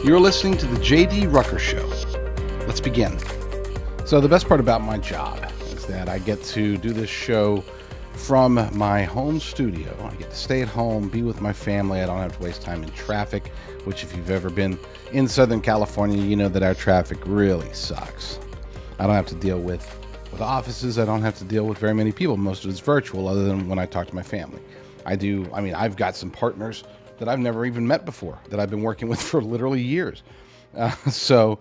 You're listening to the J.D. Rucker Show. Let's begin. So the best part about my job is that I get to do this show from my home studio. I get to stay at home, be with my family. I don't have to waste time in traffic, which if you've ever been in Southern California, you know that our traffic really sucks. I don't have to deal with offices. I don't have to deal with very many people. Most of it's virtual other than when I talk to my family. I've got some partners that I've never even met before that I've been working with for literally years. So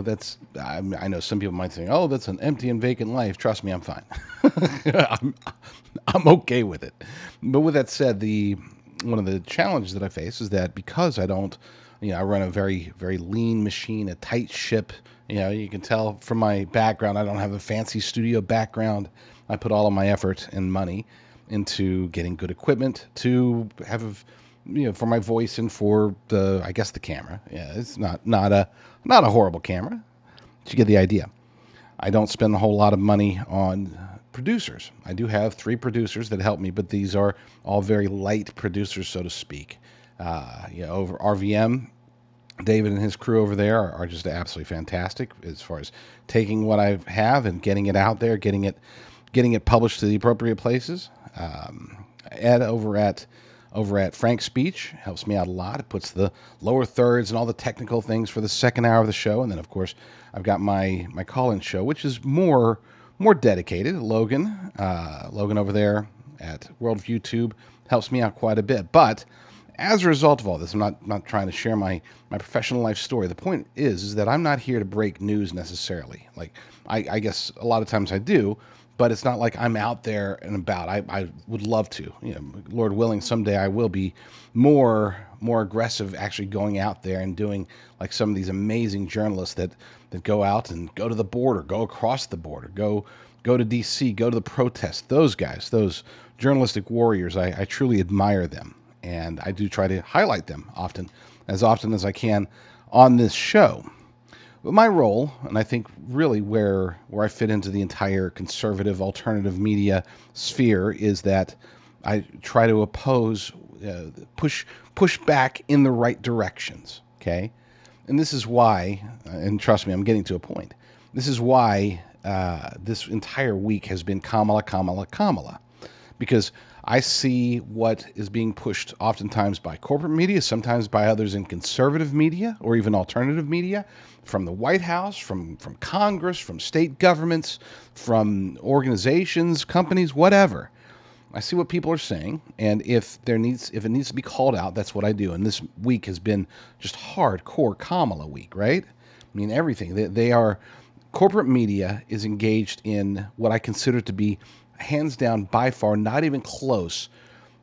that's, I know some people might think, oh, that's an empty and vacant life. Trust me, I'm fine. I'm okay with it. But with that said, one of the challenges that I face is that because I don't, I run a very, very lean machine, a tight ship. You can tell from my background, I don't have a fancy studio background. I put all of my effort and money into getting good equipment to have, for my voice and for the camera. Yeah, it's not a horrible camera, but you get the idea. I don't spend a whole lot of money on producers. I do have 3 producers that help me, but these are all very light producers, so to speak. Over RVM, David and his crew over there are just absolutely fantastic as far as taking what I have and getting it out there, getting it published to the appropriate places. Ed over at Frank's Speech helps me out a lot. It puts the lower thirds and all the technical things for the second hour of the show, and then of course I've got my call-in show, which is more dedicated. Logan over there at Worldview Tube helps me out quite a bit, but as a result of all this, I'm not trying to share my professional life story. The point is that I'm not here to break news necessarily. Like, I guess a lot of times I do, but it's not like I'm out there and about. I would love to. Lord willing, someday I will be more aggressive actually going out there and doing like some of these amazing journalists that go out and go to the border, go across the border, go to D.C., go to the protest. Those guys, those journalistic warriors, I truly admire them. And I do try to highlight them often as I can on this show. But my role, and I think really where I fit into the entire conservative alternative media sphere, is that I try to oppose, push back in the right directions, okay? And this is why, and trust me, I'm getting to a point. This is why this entire week has been Kamala. Because I see what is being pushed oftentimes by corporate media, sometimes by others in conservative media or even alternative media, from the White House, from Congress, from state governments, from organizations, companies, whatever. I see what people are saying, and if it needs to be called out, that's what I do. And this week has been just hardcore Kamala week, right? I mean, everything. Corporate media is engaged in what I consider to be hands down, by far, not even close,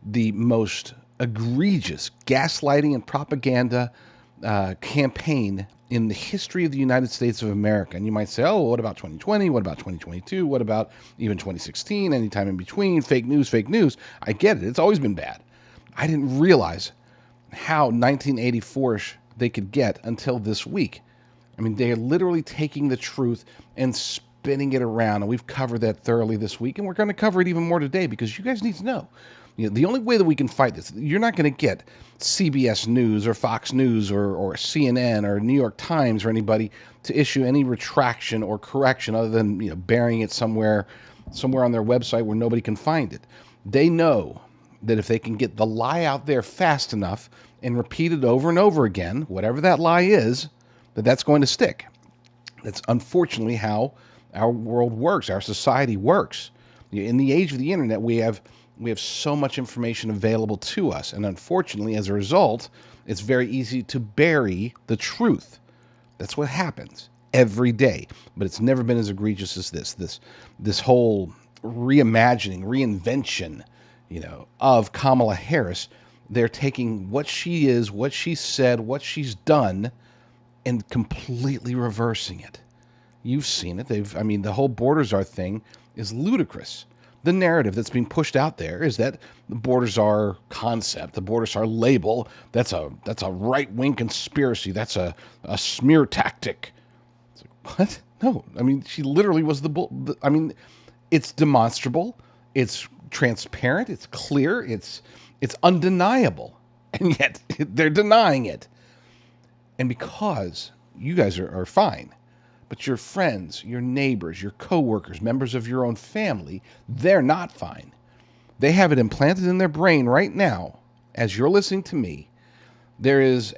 the most egregious gaslighting and propaganda campaign in the history of the United States of America. And you might say, oh, what about 2020? What about 2022? What about even 2016? Anytime in between? Fake news. I get it. It's always been bad. I didn't realize how 1984-ish they could get until this week. I mean, they're literally taking the truth and spinning it around, and we've covered that thoroughly this week, and we're going to cover it even more today because you guys need to know. The only way that we can fight this, you're not going to get CBS News or Fox News or CNN or New York Times or anybody to issue any retraction or correction other than burying it somewhere on their website where nobody can find it. They know that if they can get the lie out there fast enough and repeat it over and over again, whatever that lie is, that's going to stick. That's unfortunately how our world works, our society works. In the age of the internet, we have so much information available to us, and unfortunately, as a result, it's very easy to bury the truth. That's what happens every day, but it's never been as egregious as this whole reinvention, of Kamala Harris. They're taking what she is, what she said, what she's done, and completely reversing it. You've seen it. The whole borders are thing is ludicrous. The narrative that's being pushed out there is that the borders are concept, the borders are label. That's a right-wing conspiracy. That's a smear tactic. It's like, what? No. She literally was it's demonstrable. It's transparent. It's clear. It's undeniable. And yet they're denying it. And because you guys are fine, but your friends, your neighbors, your coworkers, members of your own family, they're not fine. They have it implanted in their brain right now, as you're listening to me. There is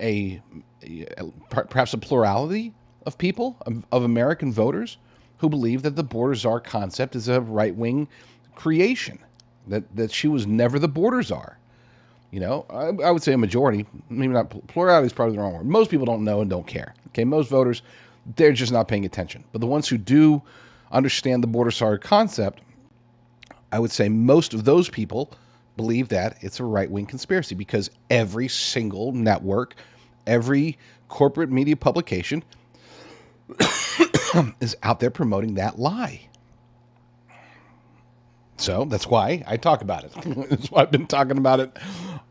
perhaps a plurality of people, of American voters, who believe that the border czar concept is a right wing creation, that she was never the border czar. I would say a majority, maybe not plurality is probably the wrong word. Most people don't know and don't care. Okay, most voters, they're just not paying attention. But the ones who do understand the border czar concept, I would say most of those people believe that it's a right wing conspiracy because every single network, every corporate media publication is out there promoting that lie. So that's why I talk about it. That's why I've been talking about it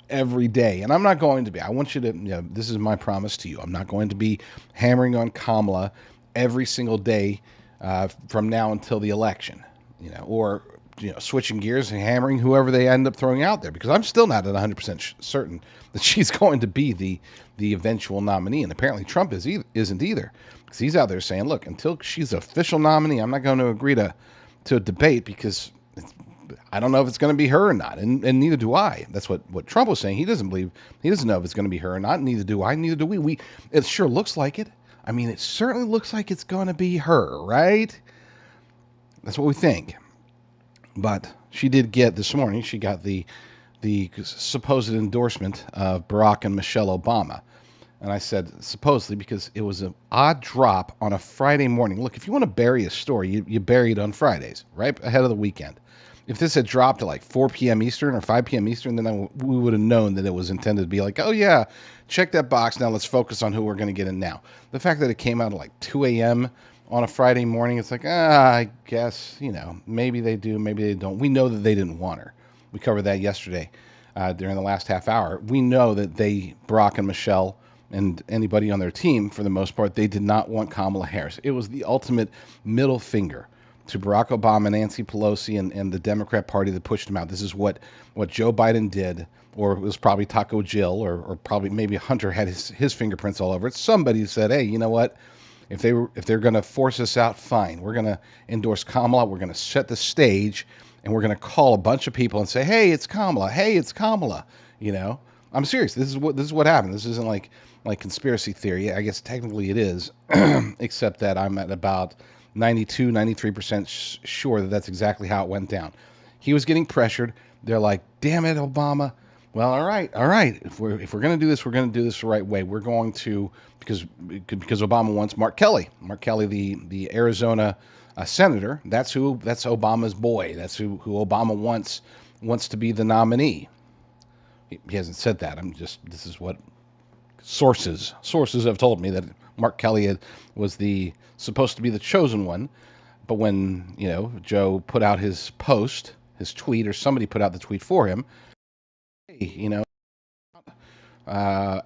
every day. And I'm not going to be. I want you to, this is my promise to you. I'm not going to be hammering on Kamala every single day from now until the election, or switching gears and hammering whoever they end up throwing out there, because I'm still not at 100% certain that she's going to be the eventual nominee. And apparently Trump isn't either, because he's out there saying, look, until she's official nominee, I'm not going to agree to a debate because I don't know if it's going to be her or not, and neither do I. That's what Trump was saying. He doesn't know if it's going to be her or not. Neither do I. Neither do we. It sure looks like it. I mean, it certainly looks like it's going to be her, right? That's what we think. But she did get this morning. She got the supposed endorsement of Barack and Michelle Obama. And I said supposedly because it was an odd drop on a Friday morning. Look, if you want to bury a story, you bury it on Fridays, right ahead of the weekend. If this had dropped at like 4 p.m. Eastern or 5 p.m. Eastern, then we would have known that it was intended to be like, oh, yeah, check that box. Now let's focus on who we're going to get in now. The fact that it came out at like 2 a.m. on a Friday morning, it's like, I guess, maybe they do, maybe they don't. We know that they didn't want her. We covered that yesterday during the last half hour. We know that Barack and Michelle, and anybody on their team, for the most part, they did not want Kamala Harris. It was the ultimate middle finger to Barack Obama, Nancy Pelosi, and the Democrat Party that pushed him out. This is what Joe Biden did, or it was probably Taco Jill, or probably maybe Hunter had his fingerprints all over it. Somebody said, hey, you know what? If they're going to force us out, fine. We're going to endorse Kamala. We're going to set the stage, and we're going to call a bunch of people and say, hey, it's Kamala. Hey, it's Kamala. I'm serious. This is what happened. This isn't like conspiracy theory. I guess technically it is, except that I'm at about 92, 93% sure that that's exactly how it went down. He was getting pressured. They're like, damn it, Obama. Well, all right. If we're going to do this, we're going to do this the right way. We're going to, because Obama wants Mark Kelly. Mark Kelly, the Arizona senator. That's Obama's boy. That's who Obama wants to be the nominee. He hasn't said that. This is what sources have told me, that Mark Kelly was supposed to be the chosen one. But when, Joe put out his post, his tweet, or somebody put out the tweet for him, hey,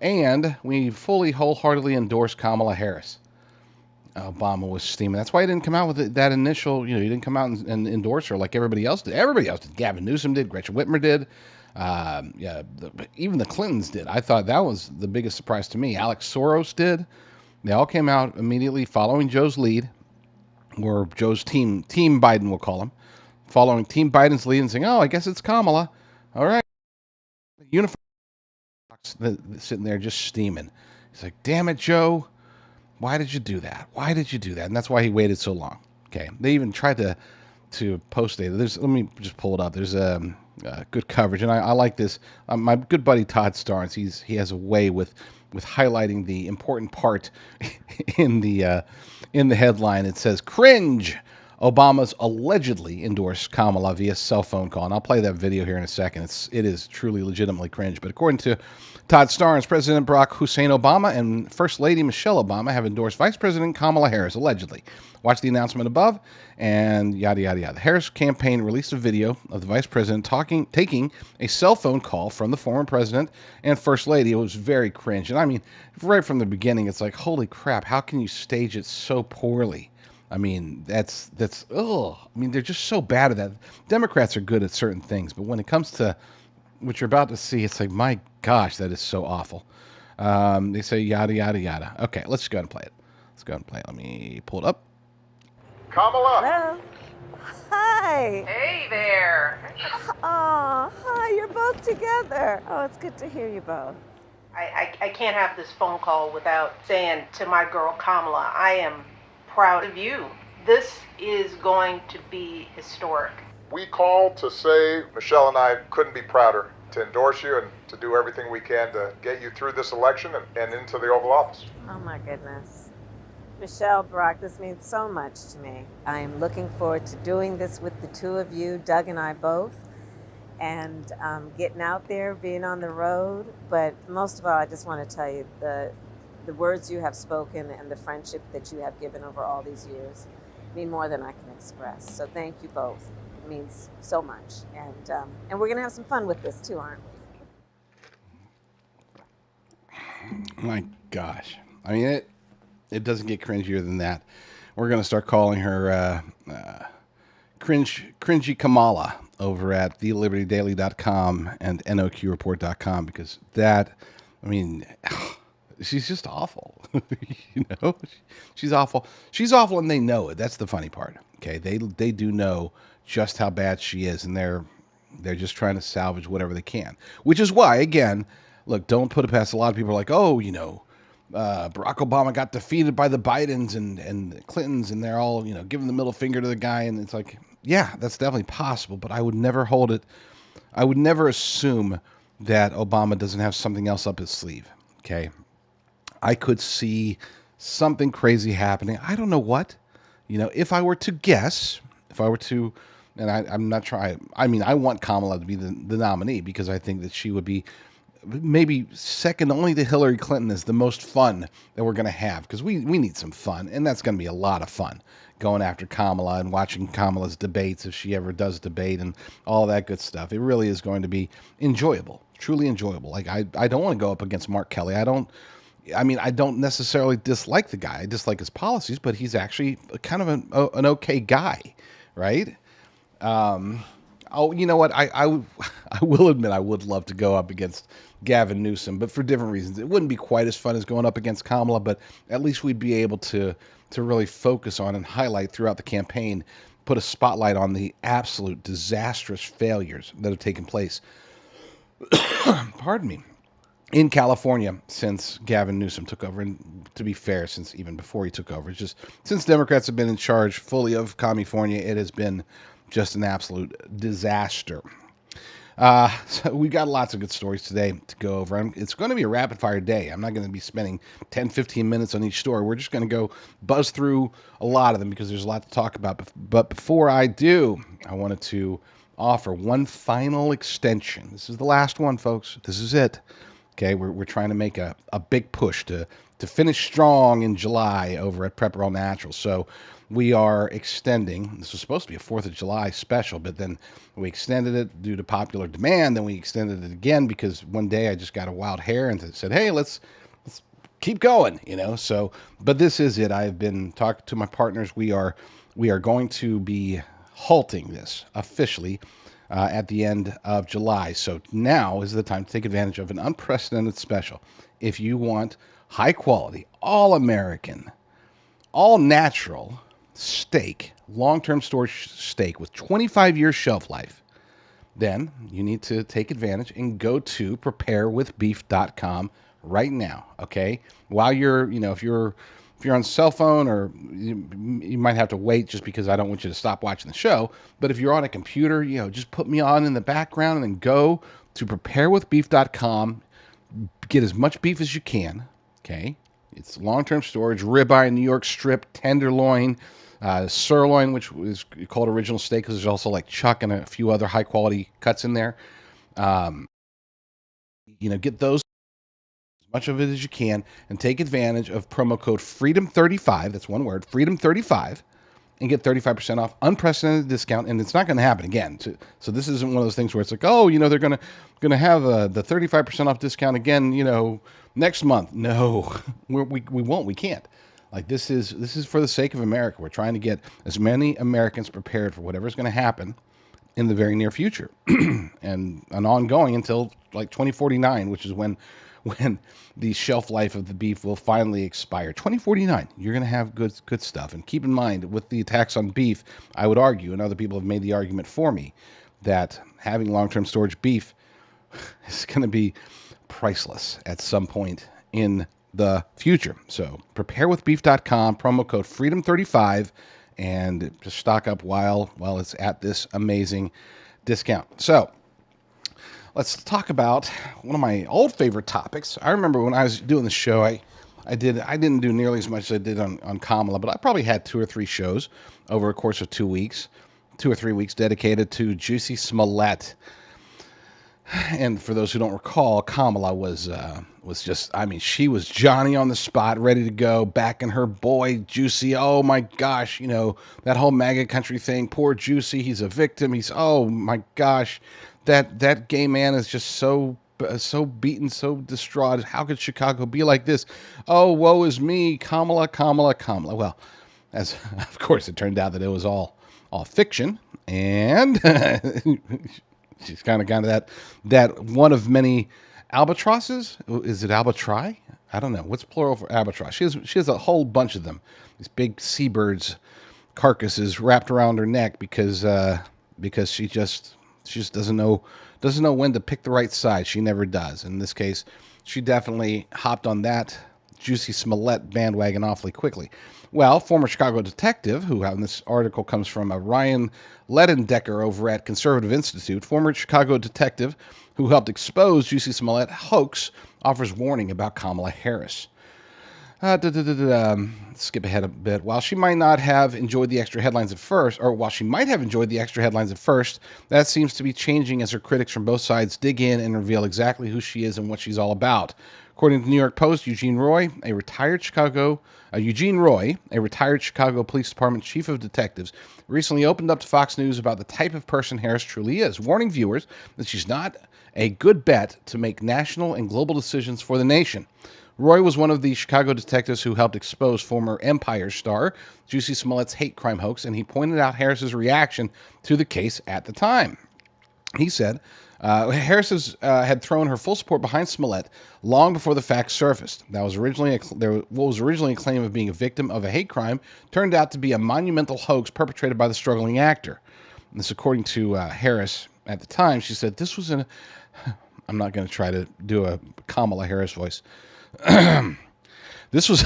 and we fully, wholeheartedly endorse Kamala Harris. Obama was steaming. That's why he didn't come out with that initial, he didn't come out and endorse her like everybody else did. Everybody else did. Gavin Newsom did. Gretchen Whitmer did. Even the Clintons did. I thought that was the biggest surprise to me. Alex Soros did. They all came out immediately following Joe's lead, or Joe's team Biden, we'll call him, following Team Biden's lead and saying, oh, I guess it's Kamala. All right. Uniform sitting there just steaming. He's like, damn it, Joe. Why did you do that? Why did you do that? And that's why he waited so long. Okay. They even tried to post data. Let me just pull it up. There's good coverage, and I like this. My good buddy Todd Starnes, he has a way with highlighting the important part in the headline. It says, cringe. Obama's allegedly endorsed Kamala via cell phone call. And I'll play that video here in a second. It is truly legitimately cringe. But according to Todd Starnes, President Barack Hussein Obama and First Lady Michelle Obama have endorsed Vice President Kamala Harris, allegedly. Watch the announcement above, and yada, yada, yada. The Harris campaign released a video of the Vice President taking a cell phone call from the former President and First Lady. It was very cringe. And I mean, right from the beginning, it's like, holy crap, how can you stage it so poorly? I mean, that's I mean, they're just so bad at that. Democrats are good at certain things, but when it comes to what you're about to see, it's like, my gosh, that is so awful. They say yada yada yada. Okay, let's go ahead and play it. Let's go ahead and play it. Let me pull it up. Kamala. Hello. Hi. Hey there. Oh, hi. You're both together. Oh, it's good to hear you both. I can't have this phone call without saying to my girl Kamala, I am proud of you. This is going to be historic. We called to say Michelle and I couldn't be prouder to endorse you and to do everything we can to get you through this election and into the Oval Office. Oh, my goodness. Michelle, Brock, this means so much to me. I am looking forward to doing this with the two of you, Doug and I both, and getting out there, being on the road. But most of all, I just want to tell you the words you have spoken and the friendship that you have given over all these years mean more than I can express. So thank you both. It means so much. And we're going to have some fun with this too, aren't we? My gosh. I mean, it doesn't get cringier than that. We're going to start calling her cringy Kamala over at thelibertydaily.com and noqreport.com because that, I mean, she's just awful. You know, she's awful. She's awful, and they know it. That's the funny part. Okay, they do know just how bad she is, and they're just trying to salvage whatever they can. Which is why, again, look, don't put it past a lot of people are like, oh, you know, Barack Obama got defeated by the Bidens and the Clintons, and they're all, you know, giving the middle finger to the guy, and it's like, yeah, that's definitely possible, but I would never hold it. I would never assume that Obama doesn't have something else up his sleeve. Okay, I could see something crazy happening. I don't know what. You know, if I were to guess, if I were to, and I'm not trying, I mean, I want Kamala to be the nominee because I think that she would be maybe second only to Hillary Clinton is the most fun that we're going to have because we need some fun, and that's going to be a lot of fun going after Kamala and watching Kamala's debates if she ever does debate and all that good stuff. It really is going to be enjoyable, truly enjoyable. Like I don't want to go up against Mark Kelly. I mean, I don't necessarily dislike the guy. I dislike his policies, but he's actually kind of an okay guy, right? Oh, you know what? I will admit I would love to go up against Gavin Newsom, but for different reasons. It wouldn't be quite as fun as going up against Kamala, but at least we'd be able to really focus on and highlight throughout the campaign, put a spotlight on the absolute disastrous failures that have taken place. Pardon me. In California since Gavin Newsom took over, and to be fair, since even before he took over, it's just since Democrats have been in charge fully of California, it has been just an absolute disaster. So we got lots of good stories today to go over. It's going to be a rapid fire day. I'm not going to be spending 10, 15 minutes on each story. We're just going to go buzz through a lot of them because there's a lot to talk about. But before I do, I wanted to offer one final extension. This is the last one, folks. This is it. Okay, we're trying to make a big push to finish strong in July over at Prep All Natural. So we are extending. This was supposed to be a 4th of July special, but then we extended it due to popular demand. Then we extended it again because one day I just got a wild hair and said, hey, let's keep going, you know. So, but this is it. I've been talking to my partners. We are going to be halting this officially at the end of July. So now is the time to take advantage of an unprecedented special. If you want high quality, all American, all natural steak, long-term storage steak with 25-year shelf life, then you need to take advantage and go to preparewithbeef.com right now, okay? While you're, you know, if you're on cell phone or you might have to wait just because I don't want you to stop watching the show, but if you're on a computer, you know, just put me on in the background and then go to preparewithbeef.com, get as much beef as you can, okay? It's long-term storage, ribeye, New York strip, tenderloin, sirloin, which is called original steak because there's also like chuck and a few other high-quality cuts in there. You know, get those as much of it as you can and take advantage of promo code FREEDOM35, that's one word, FREEDOM35, and get 35% off, unprecedented discount, and it's not going to happen again. So this isn't one of those things where it's like, oh, you know, they're going to have the 35% off discount again, you know, next month. No, we won't. We can't. Like this is for the sake of America. We're trying to get as many Americans prepared for whatever's going to happen in the very near future and ongoing until like 2049, which is when when the shelf life of the beef will finally expire. 2049, you're going to have good stuff. And keep in mind, with the attacks on beef, I would argue, and other people have made the argument for me, that having long-term storage beef is going to be priceless at some point in the future. So preparewithbeef.com, promo code freedom35, and just stock up while it's at this amazing discount. So let's talk about one of my old favorite topics. I remember when I was doing the show, I didn't do nearly as much as I did on Kamala, but I probably had 2 or 3 shows over a course of 2 weeks, 2 or 3 weeks dedicated to Juicy Smollett. And for those who don't recall, Kamala was just, I mean, she was Johnny on the spot, ready to go, backing her boy Juicy. Oh my gosh, that whole MAGA country thing. Poor Juicy, he's a victim. Oh my gosh, that gay man is just so beaten, so distraught. How could Chicago be like this? Oh, woe is me, Kamala, Kamala, Kamala. Well, as of course it turned out that it was all fiction, and she's kind of that one of many albatrosses. Is it albatri? I don't know. What's plural for albatross? She has a whole bunch of them. These big seabirds' carcasses wrapped around her neck because she just doesn't know when to pick the right side. She never does. In this case, she definitely hopped on that Juicy Smollett bandwagon awfully quickly. Well, former Chicago detective, who in this article comes from Ryan Ledendecker over at Conservative Institute, former Chicago detective who helped expose Juicy Smollett hoax, offers warning about Kamala Harris. Skip ahead a bit. While she might have enjoyed the extra headlines at first, that seems to be changing as her critics from both sides dig in and reveal exactly who she is and what she's all about. According to the New York Post, Eugene Roy, a retired Chicago Police Department chief of detectives, recently opened up to Fox News about the type of person Harris truly is, warning viewers that she's not a good bet to make national and global decisions for the nation. Roy was one of the Chicago detectives who helped expose former Empire star Juicy Smollett's hate crime hoax, and he pointed out Harris's reaction to the case at the time. He said, Harris had thrown her full support behind Smollett long before the facts surfaced. What was originally a claim of being a victim of a hate crime turned out to be a monumental hoax perpetrated by the struggling actor. And this, according to Harris at the time, she said, "This was I'm not going to try to do a Kamala Harris voice. This was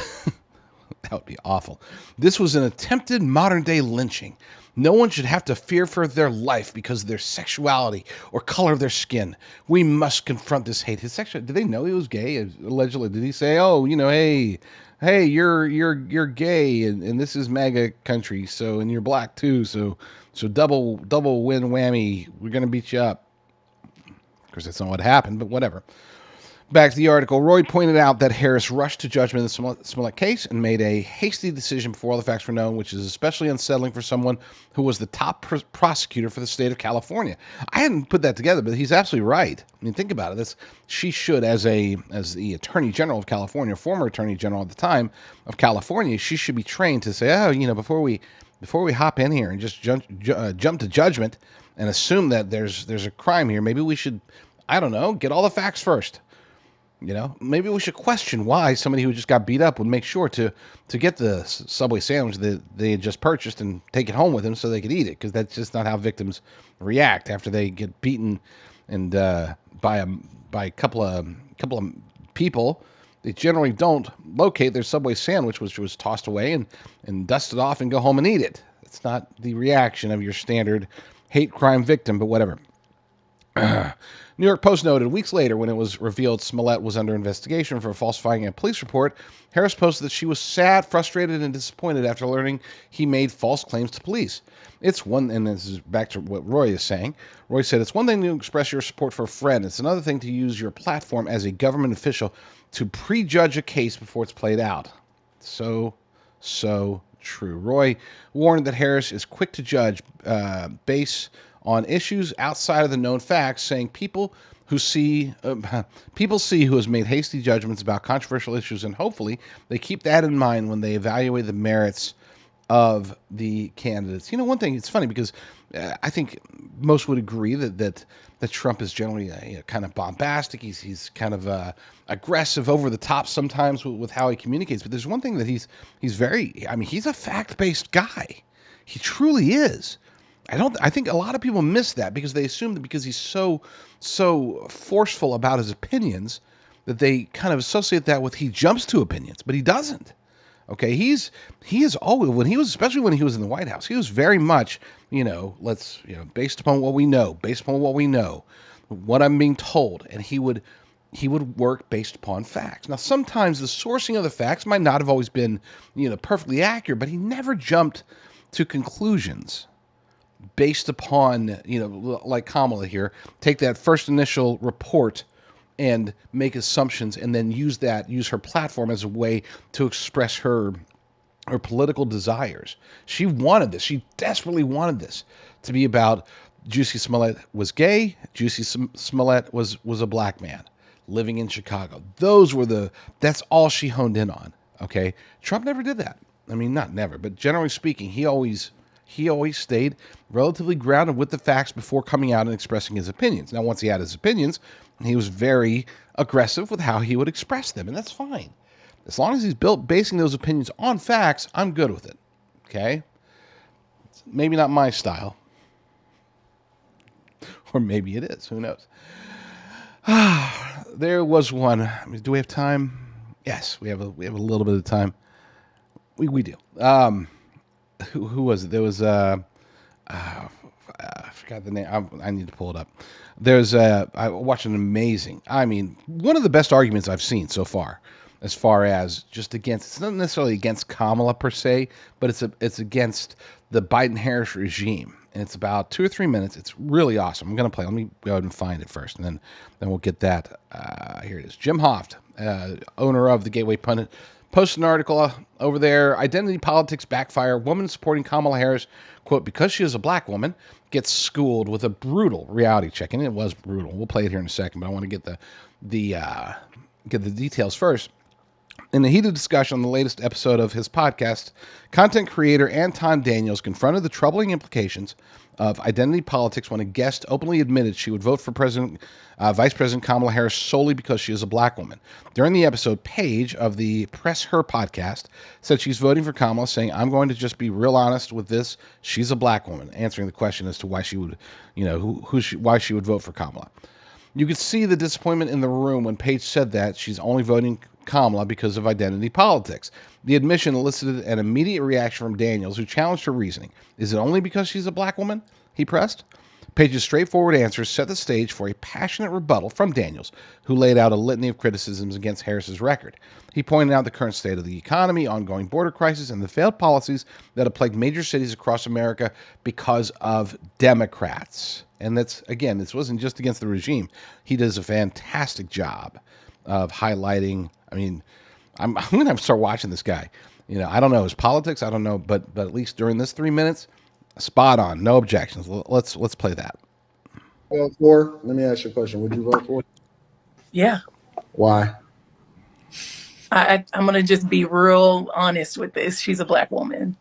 that would be awful. This was an attempted modern-day lynching. No one should have to fear for their life because of their sexuality or color of their skin. We must confront this hate." His sexuality, did they know he was gay? Allegedly, did he say, "Oh, hey, you're gay, and this is MAGA country, so, and you're black too, so double win whammy. We're gonna beat you up." Of course, that's not what happened, but whatever. Back to the article, Roy pointed out that Harris rushed to judgment in the Smollett case and made a hasty decision before all the facts were known, which is especially unsettling for someone who was the top prosecutor for the state of California. I hadn't put that together, but he's absolutely right. I mean, think about it. She should, as the Attorney General of California, former Attorney General at the time of California, she should be trained to say, before we hop in here and just jump to judgment and assume that there's a crime here, maybe we should, I don't know, get all the facts first. Maybe we should question why somebody who just got beat up would make sure to get the Subway sandwich that they had just purchased and take it home with them so they could eat it, because that's just not how victims react after they get beaten and by a couple of people. They generally don't locate their Subway sandwich, which was tossed away, and dust it off and go home and eat it. It's not the reaction of your standard hate crime victim, but whatever. New York Post noted, weeks later, when it was revealed Smollett was under investigation for falsifying a police report, Harris posted that she was sad, frustrated, and disappointed after learning he made false claims to police. And this is back to what Roy is saying. Roy said, "It's one thing to express your support for a friend. It's another thing to use your platform as a government official to prejudge a case before it's played out." So true. Roy warned that Harris is quick to judge based on issues outside of the known facts, saying people see who has made hasty judgments about controversial issues, and hopefully they keep that in mind when they evaluate the merits of the candidates. One thing, it's funny because I think most would agree that Trump is generally kind of bombastic. He's kind of aggressive, over the top sometimes with how he communicates. But there's one thing that he's very. I mean, he's a fact based guy. He truly is. I think a lot of people miss that because they assume that because he's so forceful about his opinions that they kind of associate that with he jumps to opinions, but he doesn't. Okay, he is always, when he was, especially when he was in the White House, he was very much, based upon what we know, what I'm being told, and he would work based upon facts. Now, sometimes the sourcing of the facts might not have always been, perfectly accurate, but he never jumped to conclusions based upon, like Kamala here, take that first initial report and make assumptions and then use her platform as a way to express her political desires. She wanted this. She desperately wanted this to be about Juicy Smollett was gay, Juicy Smollett was a black man living in Chicago. That's all she honed in on. Okay. Trump never did that. I mean, not never, but generally speaking, he always stayed relatively grounded with the facts before coming out and expressing his opinions. Now, once he had his opinions, he was very aggressive with how he would express them, and that's fine. As long as he's basing those opinions on facts, I'm good with it. Okay? It's maybe not my style. Or maybe it is. Who knows? There was one. I mean, do we have time? Yes, we have a little bit of time. We do. Who was it? There was I forgot the name. I need to pull it up. I watched an amazing. I mean, one of the best arguments I've seen so far, as far as just against. It's not necessarily against Kamala per se, but it's against the Biden-Harris regime, and it's about 2 or 3 minutes. It's really awesome. I'm gonna play. Let me go ahead and find it first, and then we'll get that. Here it is. Jim Hoft, owner of the Gateway Pundit, posted an article over there. Identity politics backfire. Woman supporting Kamala Harris, quote, because she is a black woman, gets schooled with a brutal reality check. And it was brutal. We'll play it here in a second, but I want to get the details first. In a heated discussion on the latest episode of his podcast, content creator Anton Daniels confronted the troubling implications of identity politics when a guest openly admitted she would vote for Vice President Kamala Harris solely because she is a black woman. During the episode, Paige of the Press Her podcast said she's voting for Kamala, saying, I'm going to just be real honest with this. She's a black woman, answering the question as to why she would, why she would vote for Kamala. You could see the disappointment in the room when Paige said that she's only voting Kamala because of identity politics. The admission elicited an immediate reaction from Daniels, who challenged her reasoning. Is it only because she's a black woman? He pressed. Paige's straightforward answers set the stage for a passionate rebuttal from Daniels, who laid out a litany of criticisms against Harris's record. He pointed out the current state of the economy, ongoing border crisis, and the failed policies that have plagued major cities across America because of Democrats. And this wasn't just against the regime. He does a fantastic job of highlighting. I mean, I'm going to start watching this guy. I don't know his politics. I don't know, but at least during this 3 minutes, spot on. No objections. Let's play that. Vote for? Let me ask you a question. Would you vote for? Yeah. Why? I'm going to just be real honest with this. She's a black woman.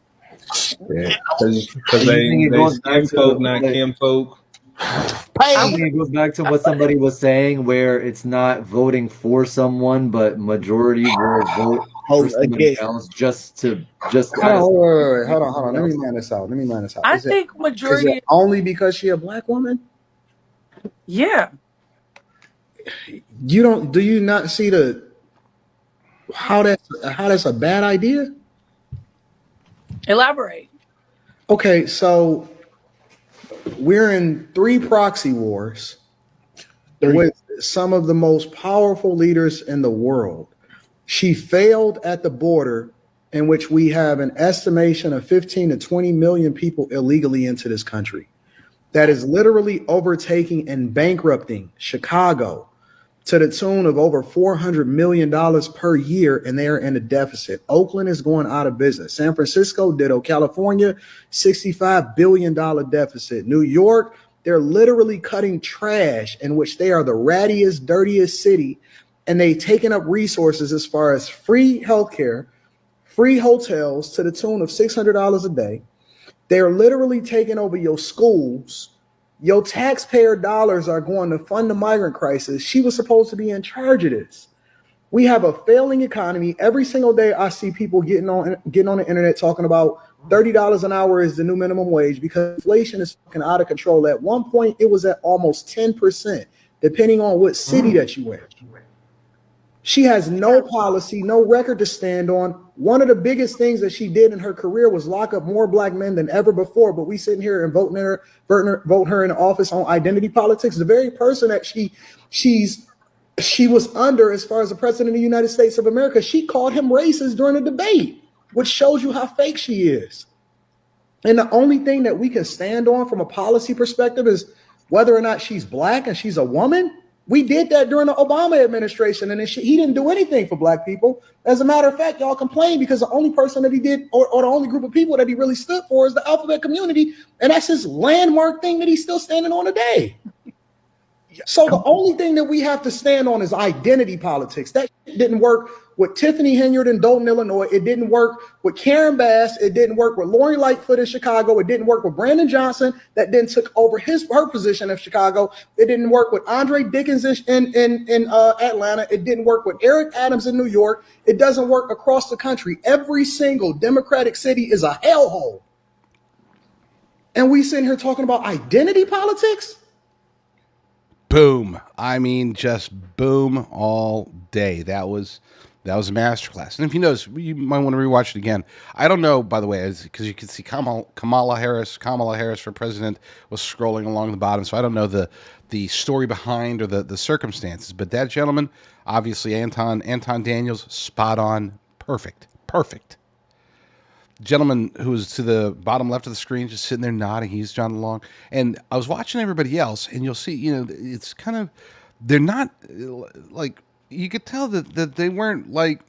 Yeah. Because they skin folk, not Kim folk. I think it goes back to what somebody was saying, where it's not voting for someone, but majority will vote for somebody else just. Hold on. Let me line this out. I think majority. Is it only because she a black woman? Yeah. Do you not see how that's a bad idea? Elaborate. Okay, so we're in 3 proxy wars with some of the most powerful leaders in the world. She failed at the border, in which we have an estimation of 15 to 20 million people illegally into this country. That is literally overtaking and bankrupting Chicago to the tune of over $400 million per year, and they are in a deficit. Oakland is going out of business. San Francisco, ditto. California, $65 billion deficit. New York, they're literally cutting trash, in which they are the rattiest, dirtiest city, and they taken up resources as far as free healthcare, free hotels to the tune of $600 a day, They're literally taking over your schools. Your taxpayer dollars are going to fund the migrant crisis. She was supposed to be in charge of this. We have a failing economy. Every single day I see people getting on the internet talking about $30 an hour is the new minimum wage because inflation is fucking out of control. At one point, it was at almost 10%, depending on what city that you in. She has no policy, no record to stand on. One of the biggest things that she did in her career was lock up more black men than ever before. But we sitting here and vote her in office on identity politics. The very person that she was under as far as the president of the United States of America, she called him racist during a debate, which shows you how fake she is. And the only thing that we can stand on from a policy perspective is whether or not she's black and she's a woman. We did that during the Obama administration, and he didn't do anything for black people. As a matter of fact, y'all complain because the only person that he did, or the only group of people that he really stood for, is the alphabet community, and that's his landmark thing that he's still standing on today. So the only thing that we have to stand on is identity politics. That didn't work with Tiffany Henyard in Dayton, Illinois. It didn't work with Karen Bass. It didn't work with Lori Lightfoot in Chicago. It didn't work with Brandon Johnson that then took over her position in Chicago. It didn't work with Andre Dickens in Atlanta. It didn't work with Eric Adams in New York. It doesn't work across the country. Every single Democratic city is a hellhole. And we sitting here talking about identity politics? Boom. I mean, just boom all day. That was a masterclass. And if you notice, you might want to rewatch it again. I don't know, by the way, because you can see Kamala Harris for president was scrolling along the bottom. So I don't know the story behind or the circumstances. But that gentleman, obviously Anton Daniels, spot on, perfect. Gentleman who was to the bottom left of the screen, just sitting there nodding. He's John Long. And I was watching everybody else, and you'll see, it's kind of, they're not, like, you could tell that they weren't, like,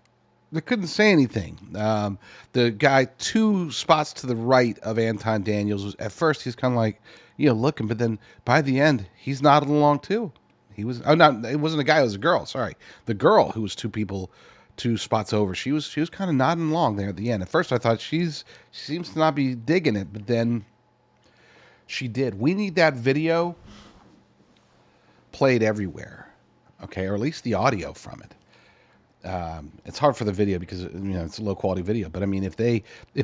they couldn't say anything. The guy 2 spots to the right of Anton Daniels, was, at first, he's kind of like, looking, but then by the end, he's nodding along too. He was, it wasn't a guy, it was a girl, sorry. The girl who was 2 spots over. She was kind of nodding along there at the end. At first I thought she seems to not be digging it, but then she did. We need that video played everywhere, okay, or at least the audio from it. It's hard for the video because it's a low quality video, but I mean if the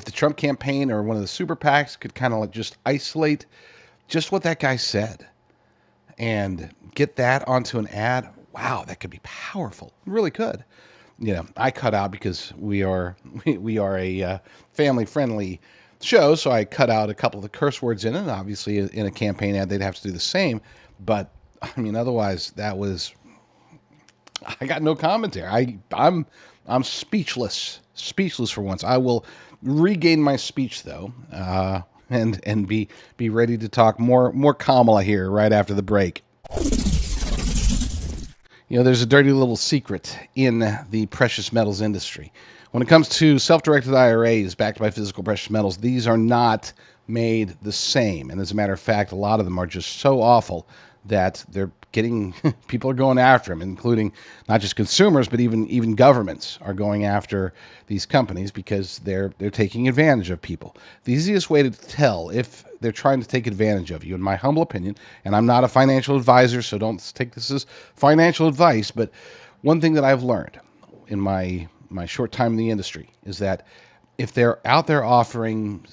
Trump campaign or one of the super PACs could kind of like just isolate just what that guy said and get that onto an ad, wow, that could be powerful. It really could. I cut out because we are a family-friendly show, so I cut out a couple of the curse words in it. Obviously, in a campaign ad, they'd have to do the same. But I mean, otherwise, I got no commentary. I'm speechless for once. I will regain my speech though, and be ready to talk more Kamala here right after the break. There's a dirty little secret in the precious metals industry. When it comes to self-directed IRAs backed by physical precious metals, these are not made the same. And as a matter of fact, a lot of them are just so awful that people are going after them, including not just consumers, but even governments are going after these companies because they're taking advantage of people. The easiest way to tell if they're trying to take advantage of you, in my humble opinion, and I'm not a financial advisor, so don't take this as financial advice, but one thing that I've learned in my short time in the industry is that if they're out there offering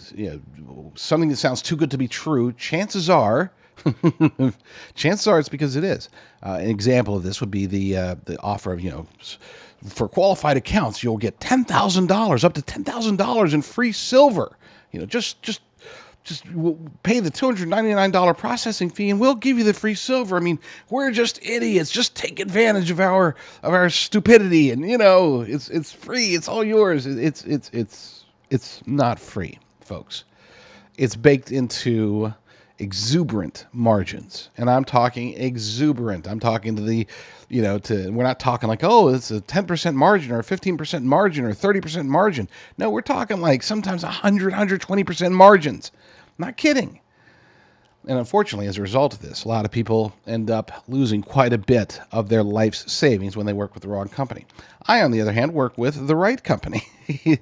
something that sounds too good to be true, chances are it's because it is. An example of this would be the offer of, for qualified accounts, you'll get $10,000, up to $10,000 in free silver. Just pay the $299 processing fee and we'll give you the free silver. I mean, we're just idiots. Just take advantage of our stupidity, and it's free. It's all yours. It's not free, folks. It's baked into exuberant margins, and I'm talking exuberant. I'm talking to we're not talking like, oh, it's a 10% margin or a 15% margin or 30% margin. No, we're talking like sometimes 100, 120% margins. Not kidding. And unfortunately, as a result of this, a lot of people end up losing quite a bit of their life's savings when they work with the wrong company. I, on the other hand, work with the right company.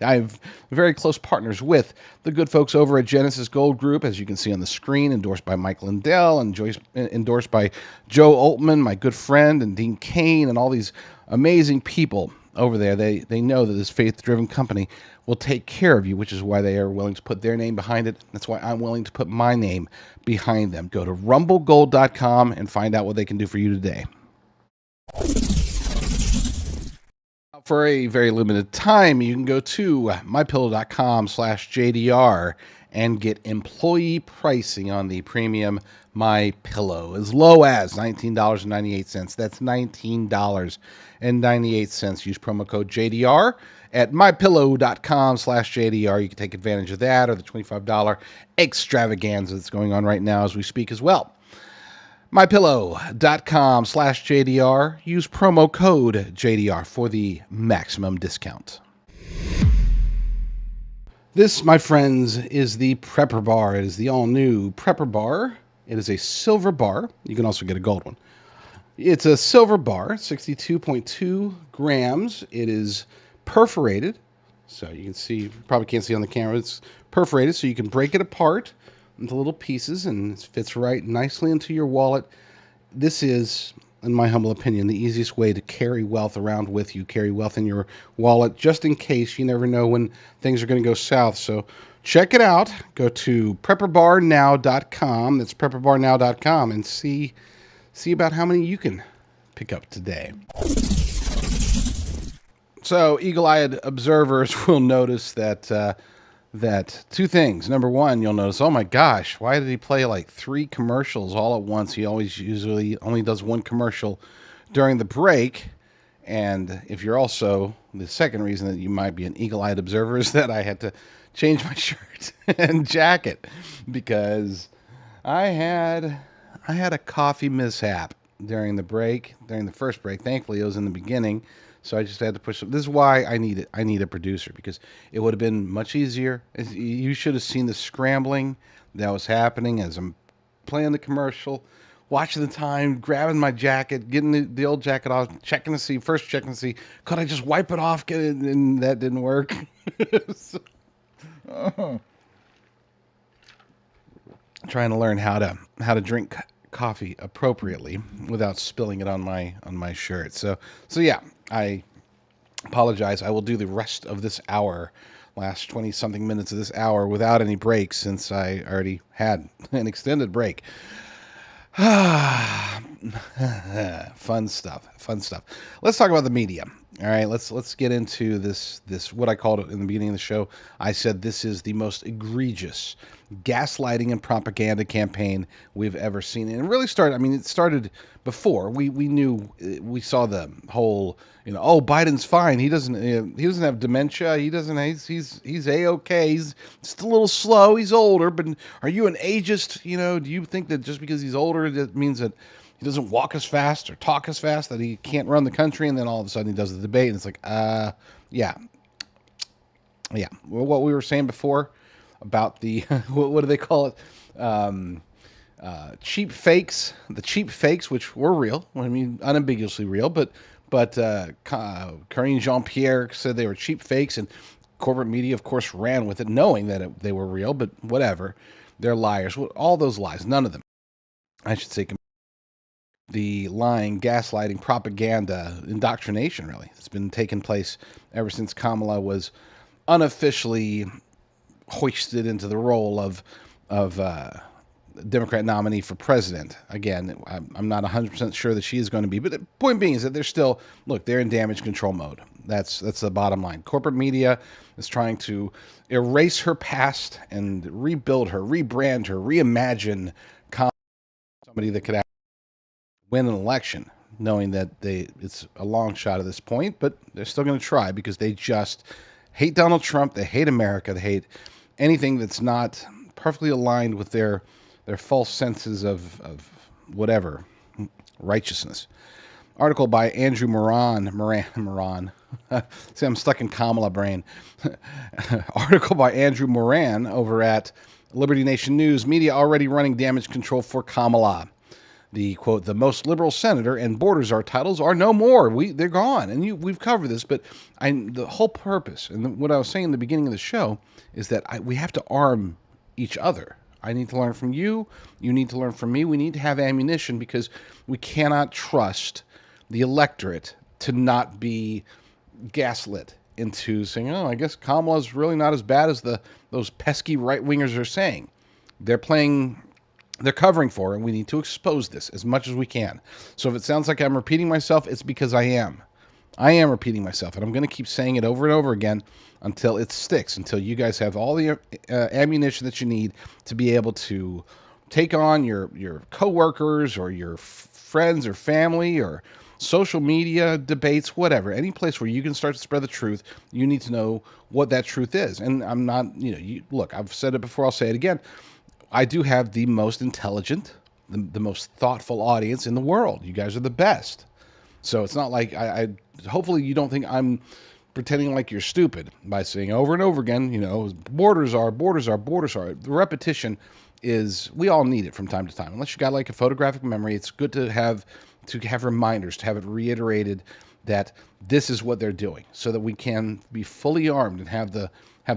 I have very close partners with the good folks over at Genesis Gold Group, as you can see on the screen, endorsed by Mike Lindell and endorsed by Joe Altman, my good friend, and Dean Kane, and all these amazing people over there. They know that this faith-driven company will take care of you, which is why they are willing to put their name behind it. That's why I'm willing to put my name behind them. Go to rumblegold.com and find out what they can do for you today. For a very limited time, you can go to mypillow.com/JDR and get employee pricing on the premium MyPillow as low as $19.98. That's $19.98. Use promo code JDR at mypillow.com/JDR. You can take advantage of that or the $25 extravaganza that's going on right now as we speak as well. mypillow.com/JDR. Use promo code JDR for the maximum discount. This, my friends, is the Prepper Bar. It is the all-new Prepper Bar. It is a silver bar. You can also get a gold one. It's a silver bar, 62.2 grams. It is perforated, so you can see, you probably can't see on the camera, it's perforated, so you can break it apart into little pieces, and it fits right nicely into your wallet. This is, in my humble opinion, the easiest way to carry wealth around with you, carry wealth in your wallet, just in case. You never know when things are going to go south. So check it out. Go to prepperbarnow.com. That's prepperbarnow.com and see about how many you can pick up today. So eagle-eyed observers will notice that two things. Number one, you'll notice, oh my gosh, why did he play like 3 commercials all at once? He usually only does one commercial during the break. And if you're also, the second reason that you might be an eagle-eyed observer is that I had to change my shirt and jacket because I had a coffee mishap during the first break. Thankfully, it was in the beginning. So I just had to push it. This is why I need a producer, because it would have been much easier. You should have seen the scrambling that was happening as I'm playing the commercial, watching the time, grabbing my jacket, getting the old jacket off, checking to see, could I just wipe it off? And that didn't work. So, trying to learn how to drink coffee appropriately without spilling it on my shirt. So yeah, I apologize. I will do the rest of this hour, last 20 something minutes of this hour, without any breaks, since I already had an extended break. Fun stuff. Let's talk about the media. All right, let's get into this what I called it in the beginning of the show. I said this is the most egregious gaslighting and propaganda campaign we've ever seen. And it really started, it started before. We knew, we saw the whole, oh, Biden's fine. He doesn't have dementia. He's A-okay. He's just a little slow. He's older, but are you an ageist? Do you think that just because he's older, that means that he doesn't walk as fast or talk as fast, that he can't run the country? And then all of a sudden he does the debate, and it's like, yeah. Well, what we were saying before about the, what do they call it? Cheap fakes. The cheap fakes, which were real. Unambiguously real, but Karine Jean-Pierre said they were cheap fakes, and corporate media, of course, ran with it, knowing that they were real, but whatever. They're liars. All those lies, none of them, I should say, the lying, gaslighting, propaganda, indoctrination, really. It's been taking place ever since Kamala was unofficially hoisted into the role of Democrat nominee for president. Again, I'm not 100% sure that she is going to be, but the point being is that they're in damage control mode. That's the bottom line. Corporate media is trying to erase her past and rebuild her, rebrand her, reimagine somebody that could win an election, knowing that it's a long shot at this point, but they're still going to try because they just hate Donald Trump. They hate America. They hate anything that's not perfectly aligned with their false senses of whatever righteousness. Article by Andrew Moran. See, I'm stuck in Kamala brain. Article by Andrew Moran over at Liberty Nation News, media already running damage control for Kamala. The, quote, the most liberal senator and borders our titles are no more. They're gone. And we've covered this, but the whole purpose, and what I was saying in the beginning of the show, is that we have to arm each other. I need to learn from you. You need to learn from me. We need to have ammunition because we cannot trust the electorate to not be gaslit into saying, oh, I guess Kamala's really not as bad as those pesky right-wingers are saying. They're covering for her, and we need to expose this as much as we can. So if it sounds like I'm repeating myself, it's because I am. I am repeating myself, and I'm going to keep saying it over and over again until it sticks, until you guys have all the ammunition that you need to be able to take on your coworkers or your friends or family or social media debates, whatever. Any place where you can start to spread the truth, you need to know what that truth is. And I'm not, look, I've said it before, I'll say it again. I do have the most intelligent, the most thoughtful audience in the world. You guys are the best. So it's not like hopefully you don't think I'm pretending like you're stupid by saying over and over again, borders are. The repetition is, we all need it from time to time. Unless you got like a photographic memory, it's good to have reminders, to have it reiterated that this is what they're doing so that we can be fully armed and have the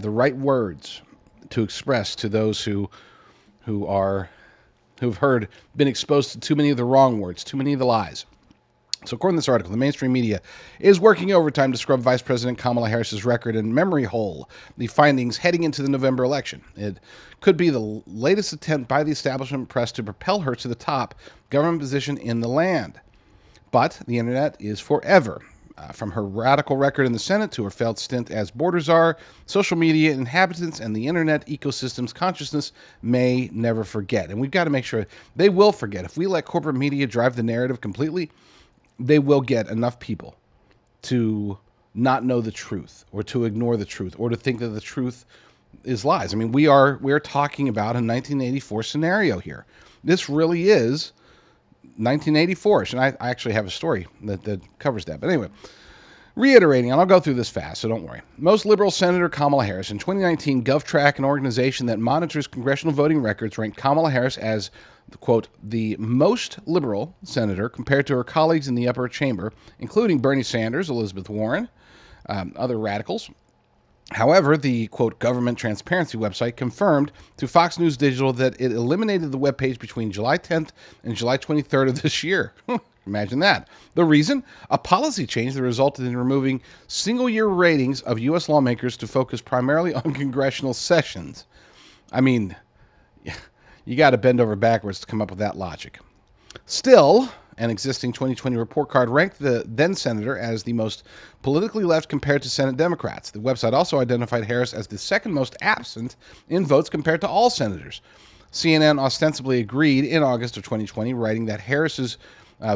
right words to express to those who've been exposed to too many of the wrong words, too many of the lies. So according to this article, the mainstream media is working overtime to scrub Vice President Kamala Harris's record and memory hole, the findings heading into the November election. It could be the latest attempt by the establishment press to propel her to the top government position in the land. But the internet is forever. From her radical record in the Senate to her failed stint as border czar, social media inhabitants and the internet ecosystem's consciousness may never forget. And we've got to make sure they will forget. If we let corporate media drive the narrative completely, they will get enough people to not know the truth or to ignore the truth or to think that the truth is lies. I mean, we're talking about a 1984 scenario here. This really is 1984. And I actually have a story that covers that. But anyway, reiterating, and I'll go through this fast, so don't worry. Most liberal Senator Kamala Harris. In 2019, GovTrack, an organization that monitors congressional voting records, ranked Kamala Harris as, quote, the most liberal senator compared to her colleagues in the upper chamber, including Bernie Sanders, Elizabeth Warren, other radicals. However, the, quote, government transparency website confirmed to Fox News Digital that it eliminated the webpage between July 10th and July 23rd of this year. Imagine that. The reason? A policy change that resulted in removing single-year ratings of U.S. lawmakers to focus primarily on congressional sessions. I mean, you got to bend over backwards to come up with that logic. Still, an existing 2020 report card ranked the then senator as the most politically left compared to Senate Democrats. The website also identified Harris as the second most absent in votes compared to all senators. CNN ostensibly agreed in August of 2020, writing that Harris's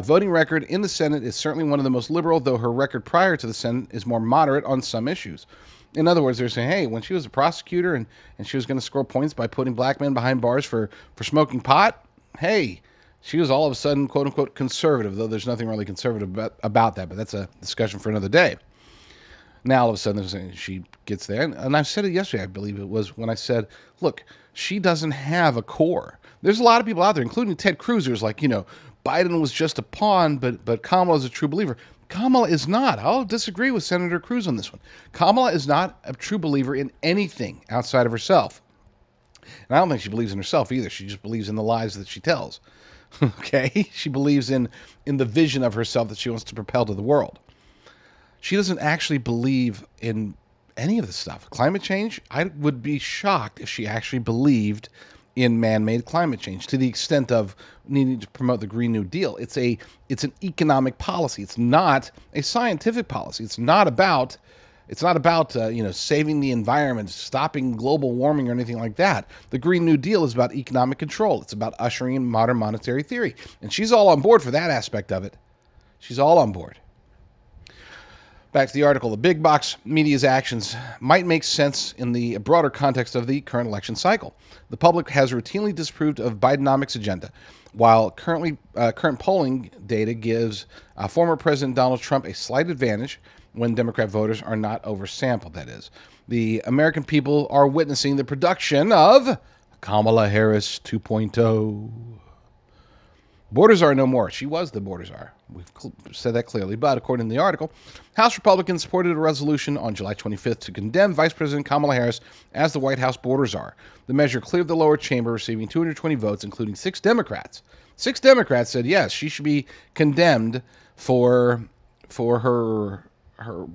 voting record in the Senate is certainly one of the most liberal, though her record prior to the Senate is more moderate on some issues. In other words, they're saying, hey, when she was a prosecutor and she was going to score points by putting black men behind bars for smoking pot, hey, she was all of a sudden, quote unquote, conservative, though there's nothing really conservative about that, but that's a discussion for another day. Now, all of a sudden, she gets there. And I said it yesterday, I believe it was, when I said, look, she doesn't have a core. There's a lot of people out there, including Ted Cruz, who's like, Biden was just a pawn, but Kamala's a true believer. Kamala is not. I'll disagree with Senator Cruz on this one. Kamala is not a true believer in anything outside of herself. And I don't think she believes in herself either. She just believes in the lies that she tells. Okay? She believes in the vision of herself that she wants to propel to the world. She doesn't actually believe in any of this stuff. Climate change, I would be shocked if she actually believed in man-made climate change to the extent of needing to promote the Green New Deal. It's an economic policy. It's not a scientific policy. It's not about saving the environment, stopping global warming or anything like that. The Green New Deal is about economic control. It's about ushering in modern monetary theory. And she's all on board for that aspect of it. She's all on board. Back to the article. The big box media's actions might make sense in the broader context of the current election cycle. The public has routinely disapproved of Bidenomics' agenda, while current polling data gives former President Donald Trump a slight advantage when Democrat voters are not oversampled, that is. The American people are witnessing the production of Kamala Harris 2.0. Border czar no more. She was the border czar. We've said that clearly. But according to the article, House Republicans supported a resolution on July 25th to condemn Vice President Kamala Harris as the White House border czar. The measure cleared the lower chamber, receiving 220 votes, including 6 Democrats. 6 Democrats said yes, she should be condemned for her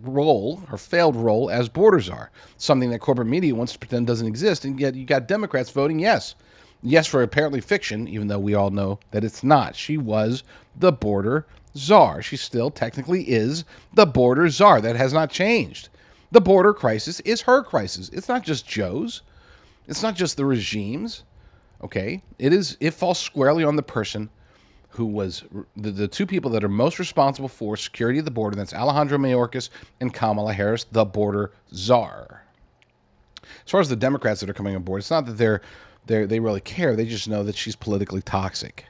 role, her failed role as border czar, something that corporate media wants to pretend doesn't exist, and yet you got Democrats voting yes. Yes, for apparently fiction, even though we all know that it's not. She was the border czar. She still technically is the border czar. That has not changed. The border crisis is her crisis. It's not just Joe's. It's not just the regime's. Okay? It falls squarely on the person who was the 2 people that are most responsible for security of the border. That's Alejandro Mayorkas and Kamala Harris, the border czar. As far as the Democrats that are coming on board, it's not that they really care. They just know that she's politically toxic.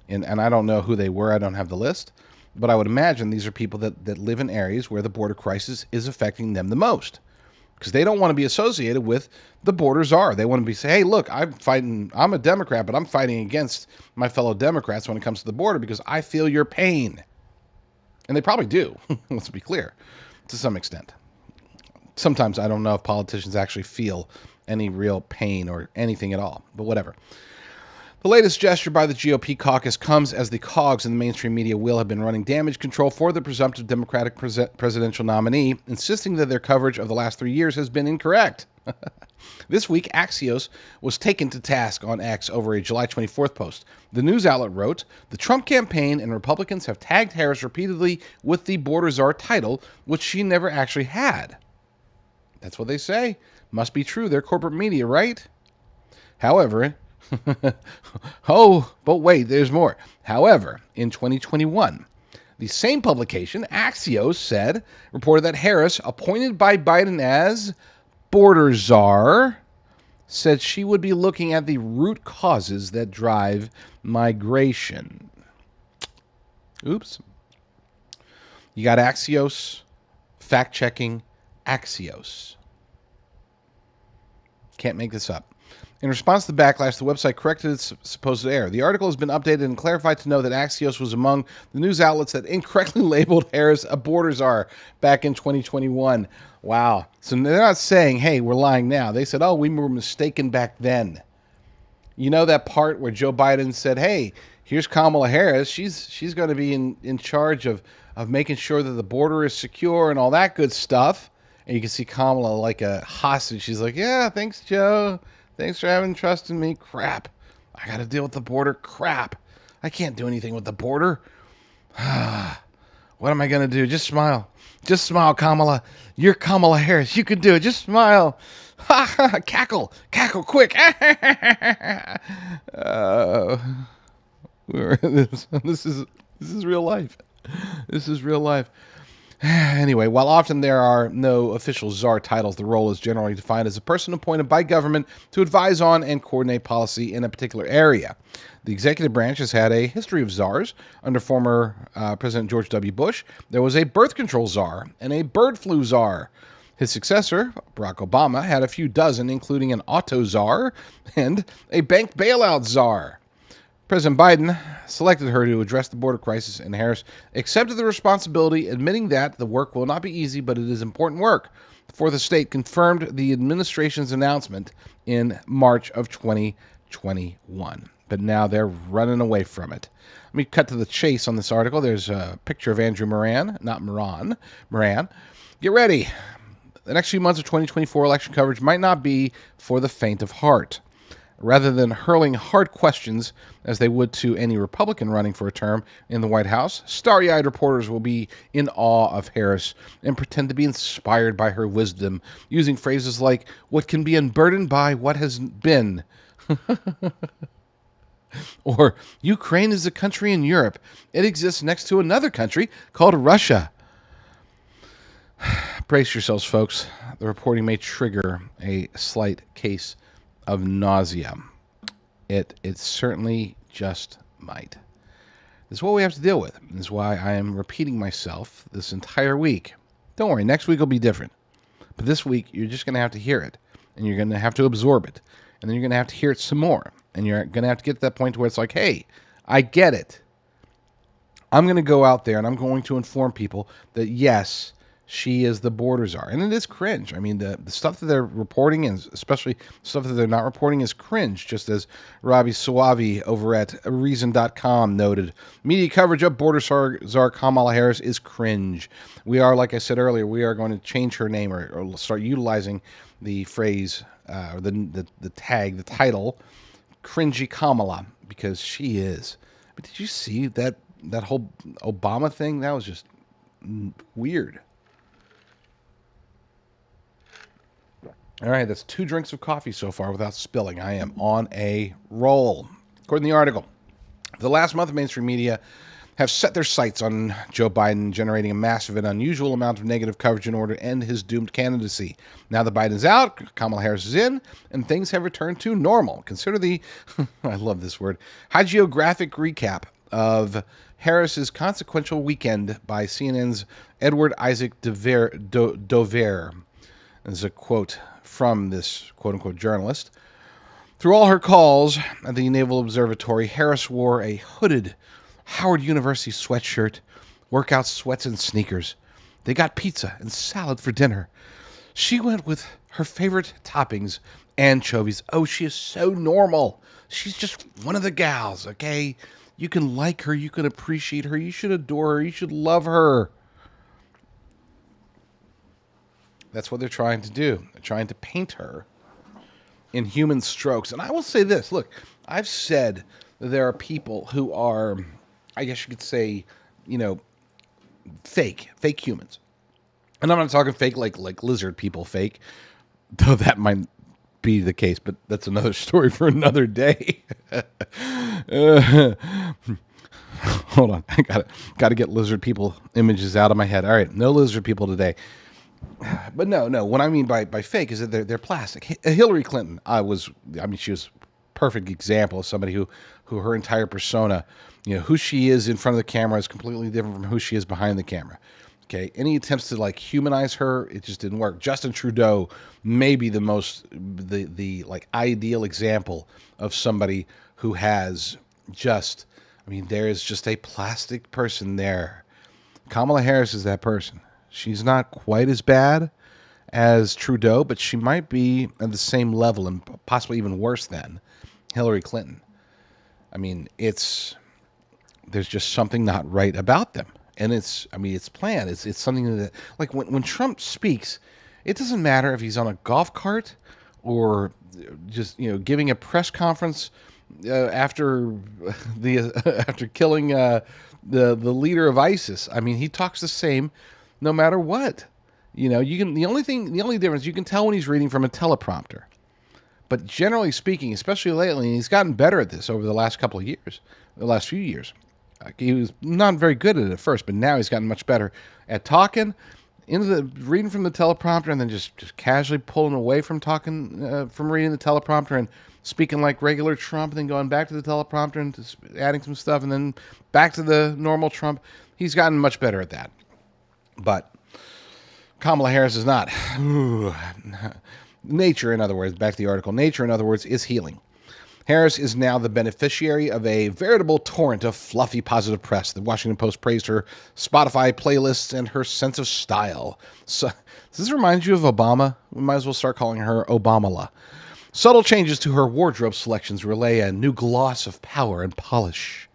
And I don't know who they were. I don't have the list. But I would imagine these are people that live in areas where the border crisis is affecting them the most. Because they don't want to be associated with the border czar. They want to say, hey, look, I'm a Democrat, but I'm fighting against my fellow Democrats when it comes to the border because I feel your pain. And they probably do, let's be clear, to some extent. Sometimes I don't know if politicians actually feel any real pain or anything at all, but whatever. The latest gesture by the GOP caucus comes as the cogs in the mainstream media wheel have been running damage control for the presumptive Democratic presidential nominee, insisting that their coverage of the last 3 years has been incorrect. This week, Axios was taken to task on X over a July 24th post. The news outlet wrote, the Trump campaign and Republicans have tagged Harris repeatedly with the border czar title, which she never actually had. That's what they say. Must be true. They're corporate media, right? However, but wait, there's more. However, in 2021, the same publication, Axios, reported that Harris, appointed by Biden as border czar, said she would be looking at the root causes that drive migration. Oops. You got Axios, fact-checking Axios. Can't make this up. In response to the backlash, the website corrected its supposed error. The article has been updated and clarified to know that Axios was among the news outlets that incorrectly labeled Harris a border czar back in 2021. Wow. So they're not saying, hey, we're lying now. They said, oh, we were mistaken back then. You know that part where Joe Biden said, hey, here's Kamala Harris. She's going to be in charge of making sure that the border is secure and all that good stuff. And you can see Kamala like a hostage. She's like, yeah, thanks, Joe. Thanks for having trust in me. Crap. I got to deal with the border. Crap. I can't do anything with the border. What am I going to do? Just smile. Just smile, Kamala. You're Kamala Harris. You can do it. Just smile. Cackle. Cackle quick. This is real life. This is real life. Anyway, while often there are no official czar titles, the role is generally defined as a person appointed by government to advise on and coordinate policy in a particular area. The executive branch has had a history of czars. Under former President George W. Bush, there was a birth control czar and a bird flu czar. His successor, Barack Obama, had a few dozen, including an auto czar and a bank bailout czar. President Biden selected her to address the border crisis, and Harris accepted the responsibility, admitting that the work will not be easy, but it is important work. The fourth estate confirmed the administration's announcement in March of 2021, but now they're running away from it. Let me cut to the chase on this article. There's a picture of Andrew Moran. Get ready. The next few months of 2024 election coverage might not be for the faint of heart. Rather than hurling hard questions as they would to any Republican running for a term in the White House, starry-eyed reporters will be in awe of Harris and pretend to be inspired by her wisdom, using phrases like, what can be unburdened by what has been? Or, Ukraine is a country in Europe. It exists next to another country called Russia. Brace yourselves, folks. The reporting may trigger a slight case of nausea. It certainly just might. This is what we have to deal with. This is why I am repeating myself this entire week. Don't worry, next week will be different. But this week, you're just going to have to hear it, and you're going to have to absorb it, and then you're going to have to hear it some more. And you're going to have to get to that point where it's like, hey, I get it. I'm going to go out there and I'm going to inform people that, yes, she is the border czar. And it is cringe. I mean, the stuff that they're reporting, and especially stuff that they're not reporting, is cringe, just as Robbie Suavi over at Reason.com noted. Media coverage of border czar Kamala Harris is cringe. We are, like I said earlier, we are going to change her name or start utilizing the phrase, or the tag, the title, Cringy Kamala, because she is. But did you see that whole Obama thing? That was just weird. All right, that's 2 drinks of coffee so far without spilling. I am on a roll. According to the article, for the last month, mainstream media have set their sights on Joe Biden, generating a massive and unusual amount of negative coverage in order to end his doomed candidacy. Now that Biden's out, Kamala Harris is in, and things have returned to normal. Consider the, I love this word, hagiographic recap of Harris's consequential weekend by CNN's Edward Isaac Dover. There's a quote from this quote-unquote journalist. Through all her calls at the Naval Observatory, Harris wore a hooded Howard University sweatshirt, workout sweats, and sneakers. They got pizza and salad for dinner. She went with her favorite toppings, anchovies. Oh, she is so normal. She's just one of the gals, okay? You can like her. You can appreciate her. You should adore her. You should love her. That's what they're trying to do. They're trying to paint her in human strokes. And I will say this. Look, I've said that there are people who are, I guess you could say, fake humans. And I'm not talking fake like lizard people fake, though that might be the case, but that's another story for another day. Hold on. I got to get lizard people images out of my head. All right, no lizard people today. But no. What I mean by fake is that they're plastic. Hillary Clinton, she was a perfect example of somebody who her entire persona, who she is in front of the camera is completely different from who she is behind the camera. Okay, any attempts to humanize her, it just didn't work. Justin Trudeau may be the ideal example of somebody who has there is just a plastic person there. Kamala Harris is that person. She's not quite as bad as Trudeau, but she might be at the same level and possibly even worse than Hillary Clinton. There's just something not right about them. And it's planned. It's something that, when Trump speaks, it doesn't matter if he's on a golf cart or just, giving a press conference after killing the leader of ISIS. He talks the same no matter what. The only difference, you can tell when he's reading from a teleprompter. But generally speaking, especially lately, and he's gotten better at this over the last few years. He was not very good at it at first, but now he's gotten much better at talking into the reading from the teleprompter, and then just casually pulling away from talking, from reading the teleprompter and speaking like regular Trump, and then going back to the teleprompter and just adding some stuff, and then back to the normal Trump. He's gotten much better at that. But Kamala Harris is not. Nature, in other words, back to the article, nature, in other words, is healing. Harris is now the beneficiary of a veritable torrent of fluffy positive press. The Washington Post praised her Spotify playlists and her sense of style. So, does this remind you of Obama? We might as well start calling her Obamala. Subtle changes to her wardrobe selections relay a new gloss of power and polish.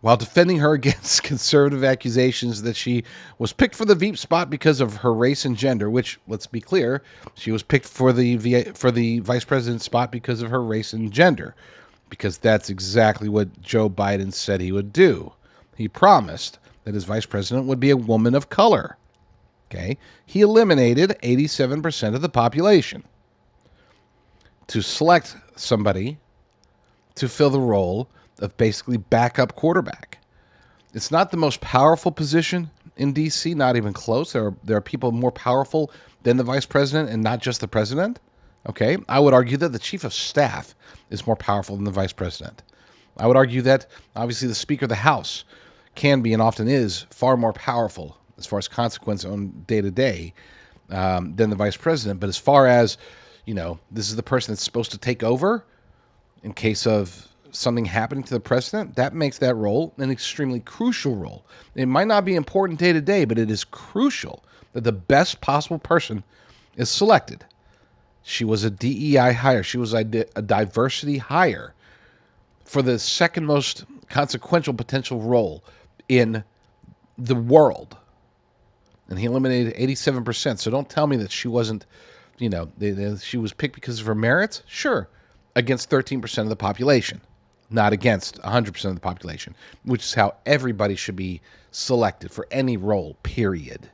While defending her against conservative accusations that she was picked for the Veep spot because of her race and gender, which, let's be clear, she was picked for the vice president spot because of her race and gender, because that's exactly what Joe Biden said he would do. He promised that his vice president would be a woman of color. Okay, he eliminated 87% of the population to select somebody to fill the role of basically backup quarterback. It's not the most powerful position in D.C., not even close. There are people more powerful than the vice president and not just the president. Okay, I would argue that the chief of staff is more powerful than the vice president. I would argue that obviously the Speaker of the House can be and often is far more powerful as far as consequence on day to day than the vice president. But as far as this is the person that's supposed to take over in case of something happening to the president, that makes that role an extremely crucial role. It might not be important day to day, but it is crucial that the best possible person is selected. She was a DEI hire. She was a diversity hire for the second most consequential potential role in the world. And he eliminated 87%. So don't tell me that she wasn't, she was picked because of her merits. Sure, against 13% of the population, not against 100% of the population, which is how everybody should be selected for any role, period.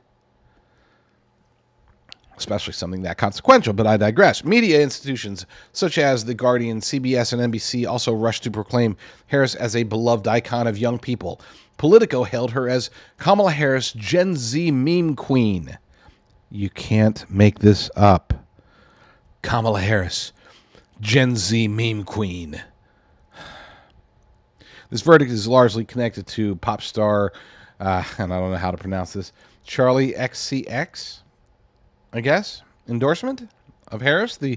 Especially something that consequential, but I digress. Media institutions such as The Guardian, CBS, and NBC also rushed to proclaim Harris as a beloved icon of young people. Politico hailed her as Kamala Harris, Gen Z meme queen. You can't make this up. Kamala Harris, Gen Z meme queen. This verdict is largely connected to pop star, and I don't know how to pronounce this, Charlie XCX, I guess, endorsement of Harris. The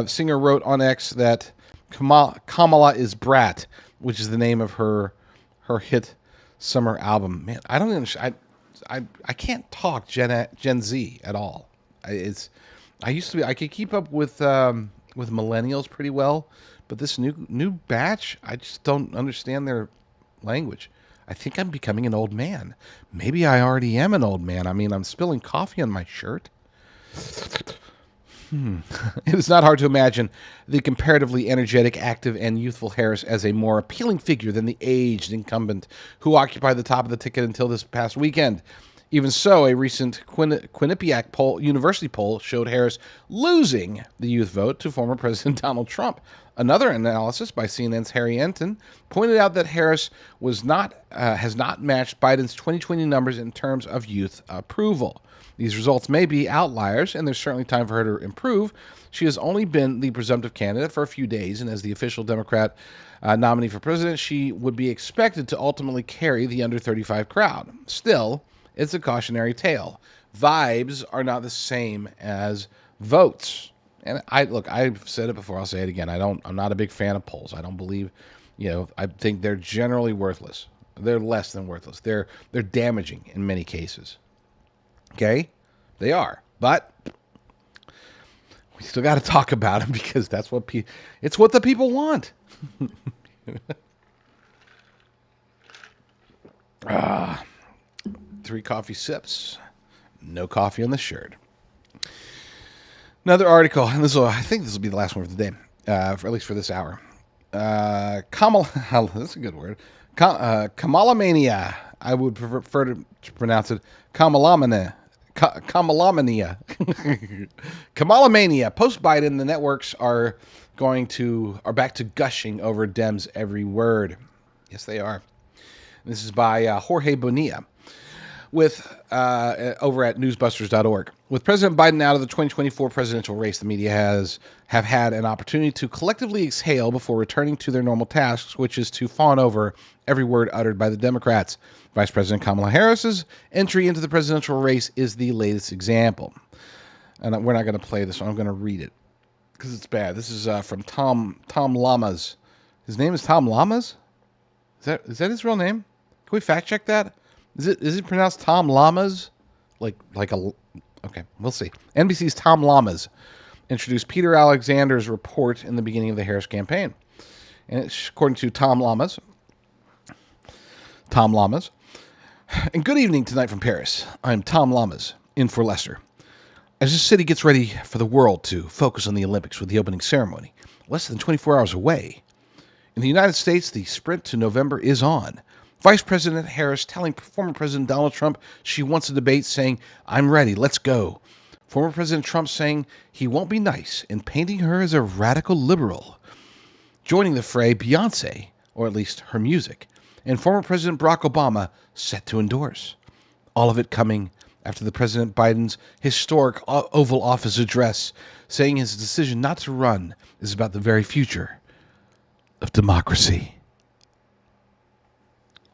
singer wrote on X that Kamala is Brat, which is the name of her hit summer album. Man, I don't understand. I can't talk Gen Z at all. I could keep up with millennials pretty well, but this new batch, I just don't understand their language. I think I'm becoming an old man. Maybe I already am an old man. I mean, I'm spilling coffee on my shirt. It is not hard to imagine the comparatively energetic, active, and youthful Harris as a more appealing figure than the aged incumbent who occupied the top of the ticket until this past weekend. Even so, a recent Quinnipiac University poll showed Harris losing the youth vote to former President Donald Trump. Another analysis by CNN's Harry Enton pointed out that Harris has not matched Biden's 2020 numbers in terms of youth approval. These results may be outliers, and there's certainly time for her to improve. She has only been the presumptive candidate for a few days, and as the official Democrat nominee for president, she would be expected to ultimately carry the under 35 crowd. Still, it's a cautionary tale. Vibes are not the same as votes. And I've said it before, I'll say it again. I'm not a big fan of polls. I don't believe, I think they're generally worthless. They're less than worthless. They're damaging in many cases. Okay? They are. But we still got to talk about them because that's what it's what the people want. 3 coffee sips. No coffee on the shirt. Another article, and I think this will be the last one for the day, at least for this hour. Kamala, that's a good word. Kamala Mania. I would prefer to pronounce it Kamala Mania. Kamala Mania. Post Biden, the networks are back to gushing over Dems' every word. Yes, they are. This is by Jorge Bonilla over at newsbusters.org. With President Biden out of the 2024 presidential race, the media have had an opportunity to collectively exhale before returning to their normal tasks, which is to fawn over every word uttered by the Democrats. Vice President Kamala Harris's entry into the presidential race is the latest example. And we're not going to play this one. I'm going to read it because it's bad. This is from Tom Lamas. His name is Tom Lamas? Is that his real name? Can we fact check that? Is it pronounced Tom Lamas? Okay, we'll see. NBC's Tom Lamas introduced Peter Alexander's report in the beginning of the Harris campaign. And it's according to Tom Lamas. And good evening tonight from Paris. I'm Tom Lamas, in for Lester. As this city gets ready for the world to focus on the Olympics with the opening ceremony, less than 24 hours away, in the United States, the sprint to November is on. Vice President Harris telling former President Donald Trump she wants a debate, saying, "I'm ready, let's go." Former President Trump saying he won't be nice and painting her as a radical liberal. Joining the fray, Beyonce, or at least her music, and former President Barack Obama set to endorse. All of it coming after the President Biden's historic Oval Office address, saying his decision not to run is about the very future of democracy.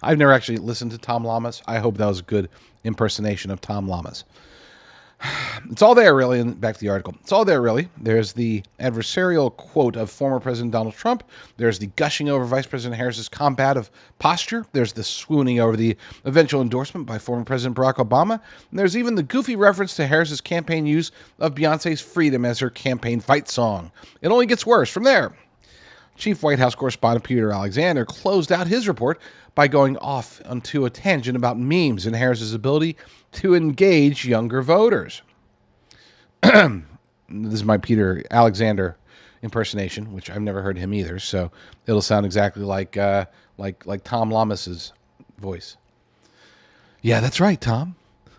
I've never actually listened to Tom Lamas. I hope that was a good impersonation of Tom Lamas. It's all there, really. And back to the article. It's all there, really. There's the adversarial quote of former President Donald Trump. There's the gushing over Vice President Harris's combative posture. There's the swooning over the eventual endorsement by former President Barack Obama. And there's even the goofy reference to Harris's campaign use of Beyonce's Freedom as her campaign fight song. It only gets worse from there. Chief White House correspondent Peter Alexander closed out his report by going off onto a tangent about memes and Harris's ability to engage younger voters. This is my Peter Alexander impersonation, which I've never heard him either, so it'll sound exactly like Tom Lamas's voice. Yeah, that's right, Tom.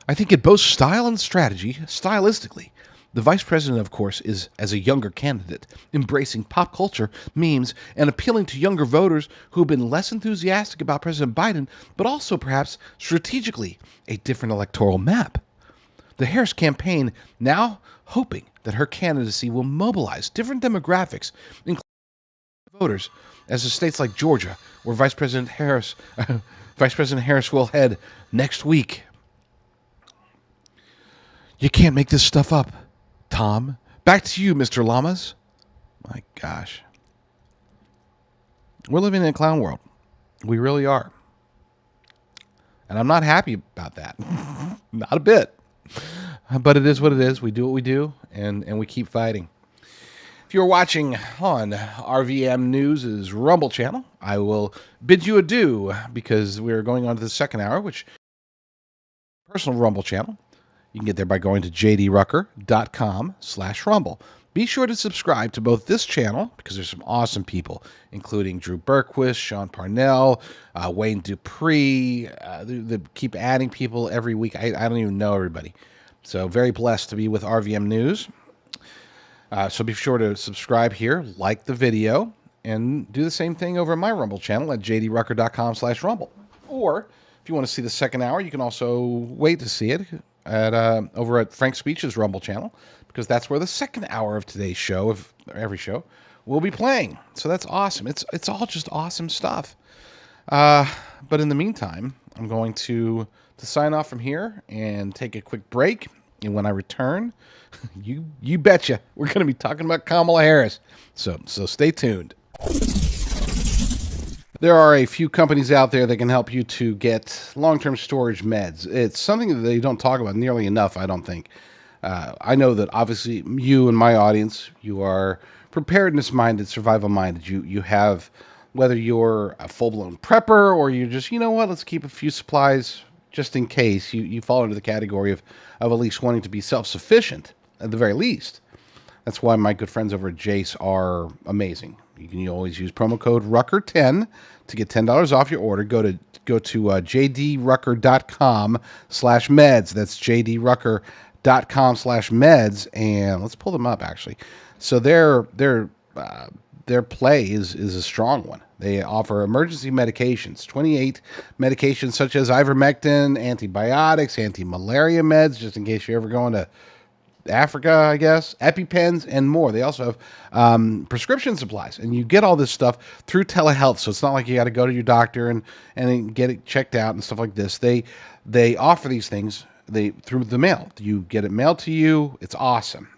I think it boasts style and strategy, stylistically. The vice president, of course, is as a younger candidate, embracing pop culture, memes, and appealing to younger voters who have been less enthusiastic about President Biden, but also perhaps strategically a different electoral map. The Harris campaign now hoping that her candidacy will mobilize different demographics, including voters, as in states like Georgia, where Vice President Harris will head next week. You can't make this stuff up, Tom. Back to you, Mr. Lamas. My gosh. We're living in a clown world. We really are. And I'm not happy about that. Not a bit. But it is what it is. We do what we do, and we keep fighting. If you're watching on RVM News' Rumble channel, I will bid you adieu because we're going on to the second hour, which is a personal Rumble channel. You can get there by going to jdrucker.com/rumble. Be sure to subscribe to both this channel because there's some awesome people, including Drew Berquist, Sean Parnell, Wayne Dupree. They keep adding people every week. I don't even know everybody. So very blessed to be with RVM News. So be sure to subscribe here, like the video, and do the same thing over my Rumble channel at jdrucker.com/rumble. Or if you want to see the second hour, you can also wait to see it over at Frank Speech's Rumble channel, because that's where the second hour of today's show, of every show, will be playing. So that's awesome. It's all just awesome stuff. But in the meantime, I'm going to sign off from here and take a quick break. And when I return, you betcha, we're going to be talking about Kamala Harris. So stay tuned. There are a few companies out there that can help you to get long-term storage meds. It's something that they don't talk about nearly enough, I don't think. I know that obviously you and my audience, you are preparedness-minded, survival-minded. You have, whether you're a full-blown prepper or you're just, you know what, let's keep a few supplies just in case. You fall into the category of at least wanting to be self-sufficient, at the very least. That's why my good friends over at Jace are amazing. You can always use promo code Rucker10 to get $10 off your order. Go to jdrucker.com/meds. That's jdrucker.com/meds, and let's pull them up actually. So their play is a strong one. They offer emergency medications, 28 medications such as ivermectin, antibiotics, anti-malaria meds, just in case you're ever going to Africa, I guess, EpiPens, and more. They also have prescription supplies, and you get all this stuff through telehealth, so it's not like you got to go to your doctor and get it checked out and stuff like this. They offer these things through the mail. You get it mailed to you. It's awesome.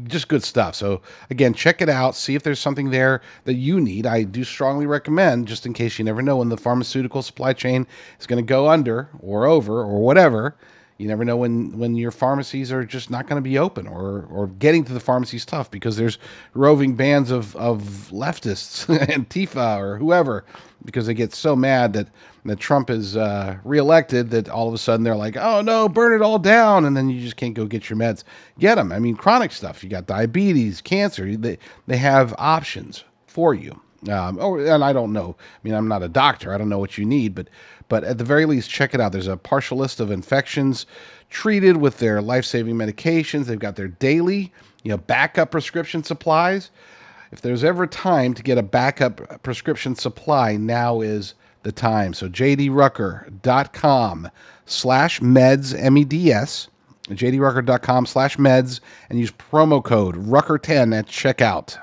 Just good stuff. So again, check it out. See if there's something there that you need. I do strongly recommend, just in case you never know when the pharmaceutical supply chain is going to go under or over or whatever. You never know when your pharmacies are just not going to be open, or getting to the pharmacy's tough because there's roving bands of leftists, Antifa or whoever, because they get so mad that Trump is reelected that all of a sudden they're like, oh no, burn it all down, and then you just can't go get your meds. Get them. I mean, chronic stuff. You got diabetes, cancer. They have options for you. And I don't know. I mean, I'm not a doctor. I don't know what you need, but at the very least, check it out. There's a partial list of infections treated with their life-saving medications. They've got their daily, backup prescription supplies. If there's ever time to get a backup prescription supply, now is the time. So jdrucker.com/meds, MEDS, jdrucker.com/meds, and use promo code Rucker10 at checkout.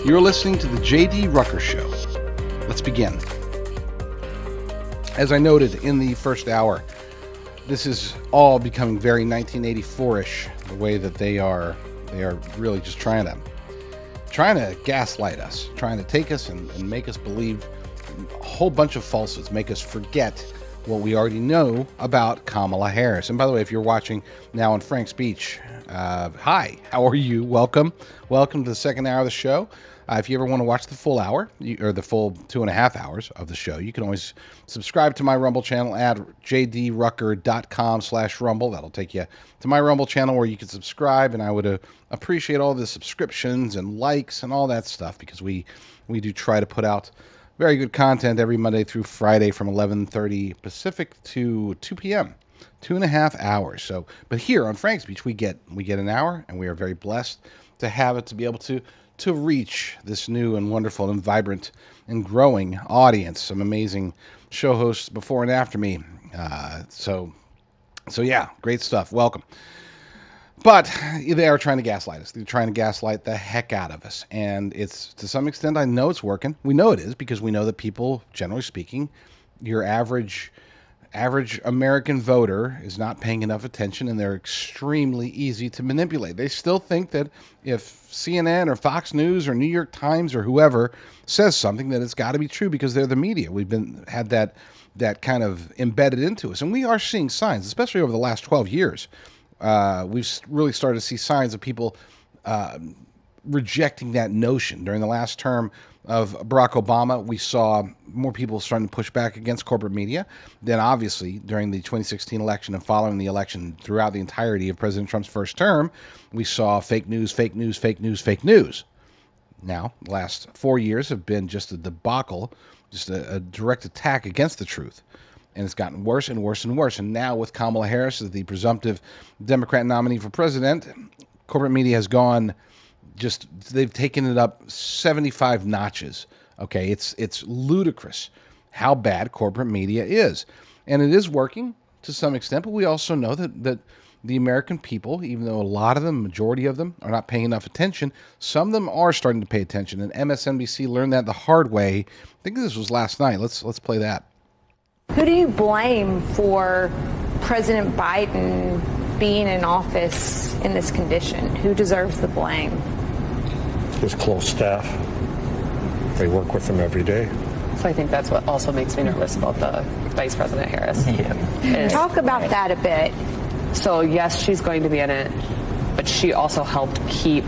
You're listening to the J.D. Rucker Show. Let's begin. As I noted in the first hour, this is all becoming very 1984-ish, the way that they are really just trying to gaslight us, trying to take us and make us believe a whole bunch of falsehoods, make us forget what we already know about Kamala Harris. And by the way, if you're watching now on Frank's Beach, hi, how are you? Welcome to the second hour of the show. If you ever want to watch the full hour, or the full 2.5 hours of the show, you can always subscribe to my Rumble channel at jdrucker.com/rumble. That'll take you to my Rumble channel where you can subscribe, and I would appreciate all the subscriptions and likes and all that stuff, because we do try to put out very good content every Monday through Friday from 11:30 Pacific to 2 p.m. 2.5 hours. So, but here on Frank's Beach, we get an hour, and we are very blessed to have it, to be able to reach this new and wonderful and vibrant and growing audience. Some amazing show hosts before and after me. So yeah, great stuff. Welcome. But they are trying to gaslight us. They're trying to gaslight the heck out of us. And it's, to some extent, I know it's working. We know it is, because we know that people, generally speaking, your average American voter is not paying enough attention, and they're extremely easy to manipulate. They still think that if CNN or Fox News or New York Times or whoever says something, that it's got to be true because they're the media. We've had that kind of embedded into us. And we are seeing signs, especially over the last 12 years. We've really started to see signs of people rejecting that notion. During the last term of Barack Obama, we saw more people starting to push back against corporate media. Then obviously during the 2016 election and following the election, throughout the entirety of President Trump's first term, we saw fake news. Now, the last 4 years have been just a debacle, just a direct attack against the truth. And it's gotten worse and worse and worse. And now with Kamala Harris as the presumptive Democrat nominee for president, corporate media has gone, they've taken it up 75 notches. Okay, it's ludicrous how bad corporate media is. And it is working to some extent, but we also know that the American people, even though a lot of them, majority of them, are not paying enough attention, some of them are starting to pay attention. And MSNBC learned that the hard way. I think this was last night. Let's play that. Who do you blame for President Biden being in office in this condition? Who deserves the blame? His close staff. They work with him every day. So I think that's what also makes me nervous about the Vice President Harris. Yeah. Talk about that a bit. So yes, she's going to be in it, but she also helped keep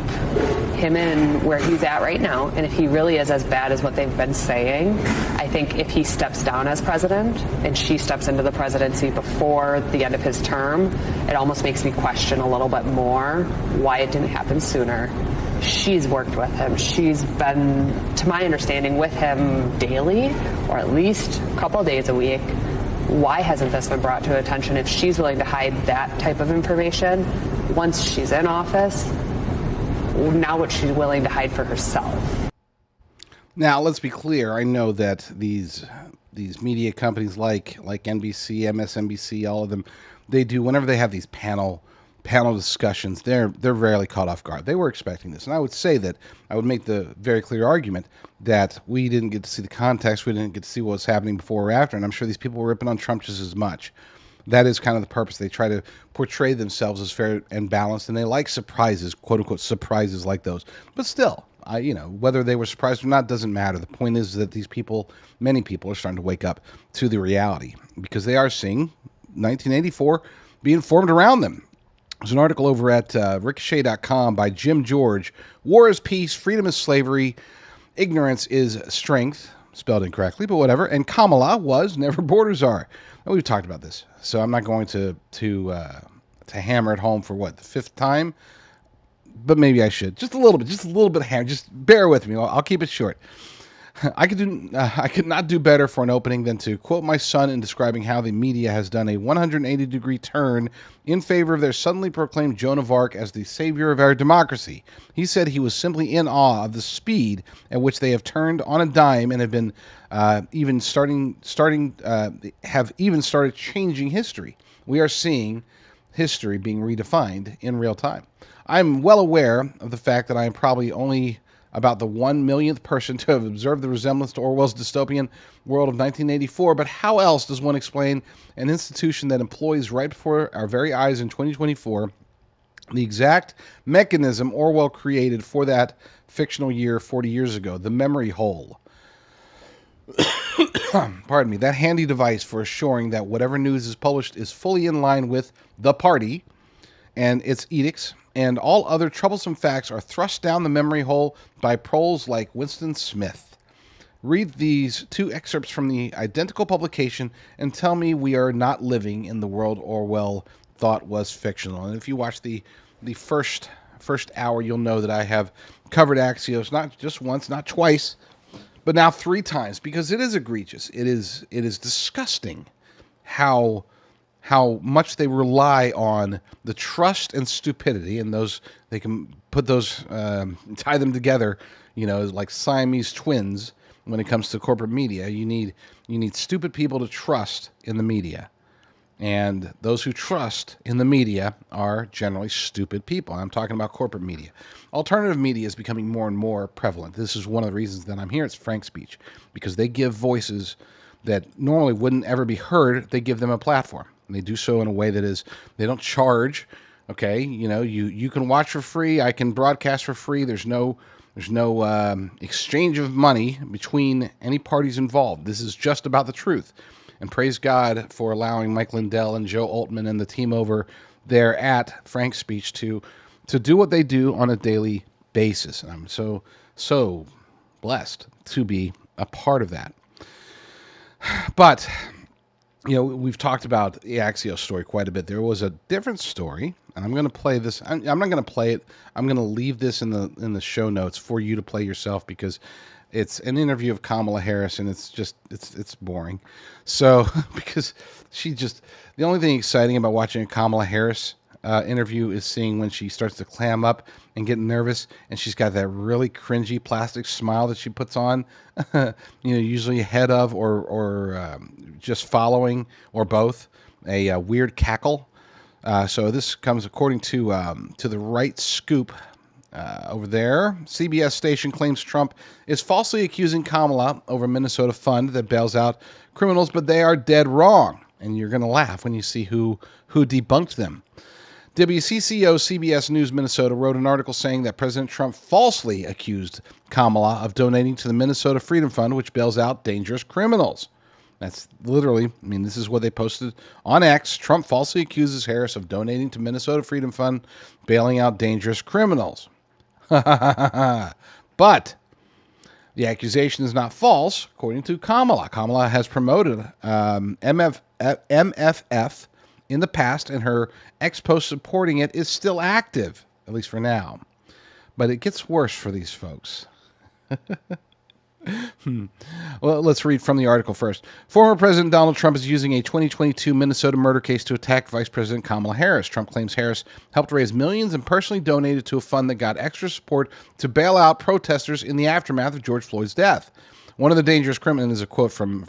him in where he's at right now. And if he really is as bad as what they've been saying, I think if he steps down as president and she steps into the presidency before the end of his term, it almost makes me question a little bit more why it didn't happen sooner. She's worked with him. She's been, to my understanding, with him daily, or at least a couple of days a week. Why hasn't this been brought to attention? If she's willing to hide that type of information once she's in office, now what she's willing to hide for herself. Now, let's be clear. I know that these media companies like NBC, MSNBC, all of them, they do, whenever they have these panel discussions, they're rarely caught off guard. They were expecting this. And I would say that I would make the very clear argument that we didn't get to see the context. We didn't get to see what was happening before or after. And I'm sure these people were ripping on Trump just as much. That is kind of the purpose. They try to portray themselves as fair and balanced, and they like surprises, quote unquote surprises like those. But still, whether they were surprised or not doesn't matter. The point is that these people, many people, are starting to wake up to the reality, because they are seeing 1984 being formed around them. There's an article over at ricochet.com by Jim George. War is peace, freedom is slavery, ignorance is strength, spelled incorrectly, but whatever. And Kamala was, never borders are. And we've talked about this, so I'm not going to hammer it home for the fifth time, but maybe I should. Just a little bit hammer. Just bear with me. I'll keep it short. I could not do better for an opening than to quote my son in describing how the media has done a 180-degree turn in favor of their suddenly proclaimed Joan of Arc as the savior of our democracy. He said he was simply in awe of the speed at which they have turned on a dime and have been even started changing history. We are seeing history being redefined in real time. I'm well aware of the fact that I am probably only about the 1 millionth person to have observed the resemblance to Orwell's dystopian world of 1984, but how else does one explain an institution that employs right before our very eyes in 2024 the exact mechanism Orwell created for that fictional year 40 years ago, the memory hole? Pardon me, that handy device for assuring that whatever news is published is fully in line with the party and its edicts, and all other troublesome facts are thrust down the memory hole by proles like Winston Smith. Read these two excerpts from the identical publication and tell me we are not living in the world Orwell thought was fictional. And if you watch the first hour, you'll know that I have covered Axios not just once, not twice, but now 3 times, because it is egregious. It is disgusting how much they rely on the trust and stupidity, and those they can put those tie them together, like Siamese twins. When it comes to corporate media, you need stupid people to trust in the media, and those who trust in the media are generally stupid people. I'm talking about corporate media. Alternative media is becoming more and more prevalent. This is one of the reasons that I'm here. It's Frank Speech, because they give voices that normally wouldn't ever be heard. They give them a platform. And they do so in a way that is, they don't charge. Okay, you can watch for free. I can broadcast for free. There's no exchange of money between any parties involved. This is just about the truth. And praise God for allowing Mike Lindell and Joe Altman and the team over there at Frank Speech to do what they do on a daily basis. And I'm so blessed to be a part of that. But we've talked about the Axios story quite a bit. There was a different story, and I'm going to play this. I'm not going to play it. I'm going to leave this in the show notes for you to play yourself, because it's an interview of Kamala Harris, and it's boring. So because the only thing exciting about watching a Kamala Harris interview is seeing when she starts to clam up and get nervous, and she's got that really cringy plastic smile that she puts on, usually ahead of or just following, or both, a weird cackle. So this comes according to the Right Scoop over there. CBS station claims Trump is falsely accusing Kamala over Minnesota fund that bails out criminals, but they are dead wrong. And you're going to laugh when you see who debunked them. WCCO CBS News Minnesota wrote an article saying that President Trump falsely accused Kamala of donating to the Minnesota Freedom Fund, which bails out dangerous criminals. That's literally, this is what they posted on X. Trump falsely accuses Harris of donating to Minnesota Freedom Fund, bailing out dangerous criminals. But the accusation is not false, according to Kamala. Kamala has promoted MFF in the past, and her ex-post supporting it is still active, at least for now. But it gets worse for these folks. Well, let's read from the article first. Former President Donald Trump is using a 2022 Minnesota murder case to attack Vice President Kamala Harris. Trump claims Harris helped raise millions and personally donated to a fund that got extra support to bail out protesters in the aftermath of George Floyd's death. One of the dangerous criminals, is a quote from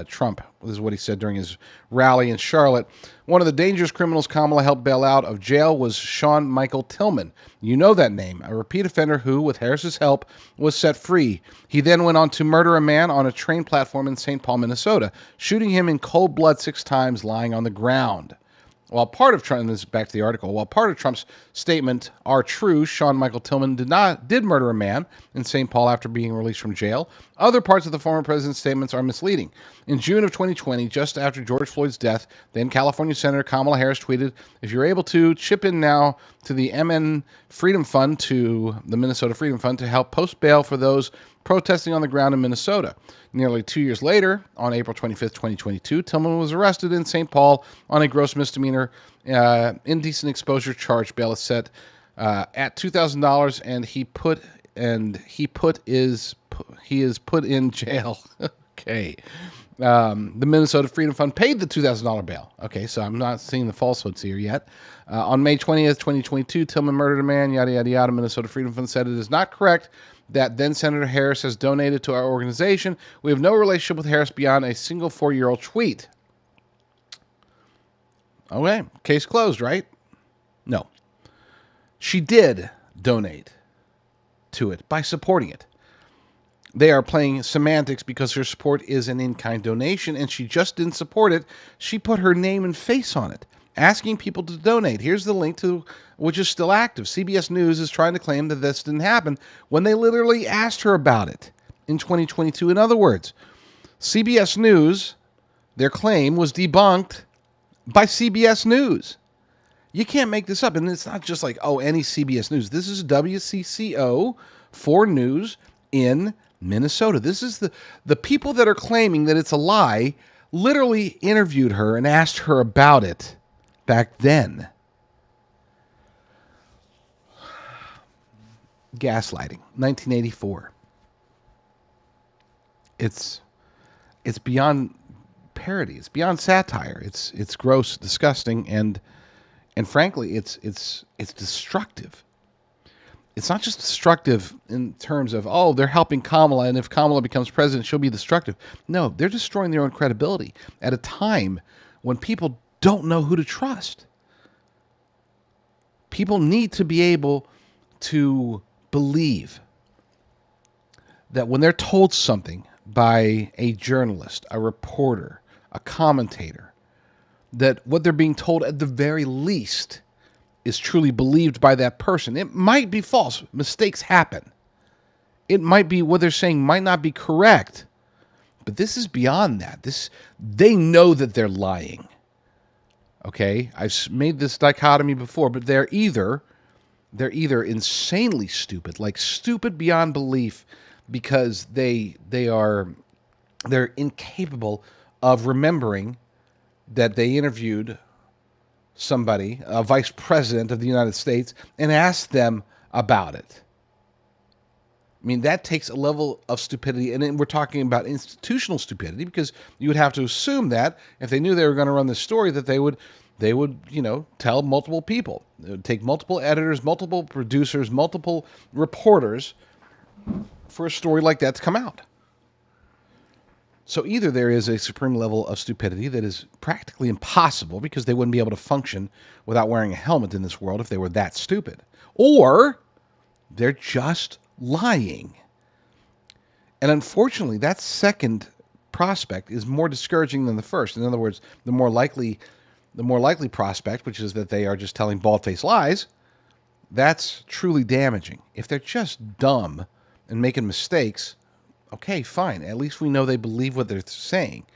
Trump. This is what he said during his rally in Charlotte. One of the dangerous criminals Kamala helped bail out of jail was Sean Michael Tillman. You know that name, a repeat offender who, with Harris's help, was set free. He then went on to murder a man on a train platform in St. Paul, Minnesota, shooting him in cold blood 6 times lying on the ground. While part of Trump, this is back to the article, while part of Trump's statement are true, Sean Michael Tillman did murder a man in St. Paul after being released from jail. Other parts of the former president's statements are misleading. In June of 2020, just after George Floyd's death, then California Senator Kamala Harris tweeted, "If you're able to, chip in now to the MN Freedom Fund, to the Minnesota Freedom Fund, to help post bail for those protesting on the ground in Minnesota." Nearly 2 years later, on April 25th, 2022, Tillman was arrested in St. Paul on a gross misdemeanor indecent exposure charge. Bail is set at $2,000, and he is put in jail. Okay. The Minnesota Freedom Fund paid the $2,000 bail. Okay, so I'm not seeing the falsehoods here yet. On May 20th, 2022, Tillman murdered a man, yada, yada, yada. Minnesota Freedom Fund said it is not correct that then Senator Harris has donated to our organization. We have no relationship with Harris beyond a single 4-year-old tweet. Okay, case closed, right? No. She did donate to it by supporting it. They are playing semantics because her support is an in-kind donation, and she just didn't support it. She put her name and face on it, asking people to donate. Here's the link to which is still active. CBS News is trying to claim that this didn't happen when they literally asked her about it in 2022. In other words, CBS News, their claim was debunked by CBS News. You can't make this up. And it's not just like, oh, any CBS News. This is WCCO 4 News in Minnesota. This is the people that are claiming that it's a lie literally interviewed her and asked her about it back then. Gaslighting, 1984. It's beyond parody. It's beyond satire. It's gross, disgusting, and frankly, it's destructive. It's not just destructive in terms of, oh, they're helping Kamala, and if Kamala becomes president, she'll be destructive. No, they're destroying their own credibility at a time when people don't know who to trust. People need to be able to believe that when they're told something by a journalist, a reporter, a commentator, that what they're being told at the very least is truly believed by that person. It might be false. Mistakes happen. It might be what they're saying might not be correct. But this is beyond that. They know that they're lying. Okay? I've made this dichotomy before, but they're either insanely stupid, like stupid beyond belief, because they're incapable of remembering that they interviewed somebody, a vice president of the United States, and asked them about it. I mean, that takes a level of stupidity, and then we're talking about institutional stupidity, because you would have to assume that if they knew they were going to run this story, that they would, tell multiple people. It would take multiple editors, multiple producers, multiple reporters for a story like that to come out. So either there is a supreme level of stupidity that is practically impossible because they wouldn't be able to function without wearing a helmet in this world if they were that stupid, or they're just lying. And unfortunately, that second prospect is more discouraging than the first. In other words, the more likely prospect, which is that they are just telling bald-faced lies, that's truly damaging. If they're just dumb and making mistakes, okay, fine. At least we know they believe what they're saying.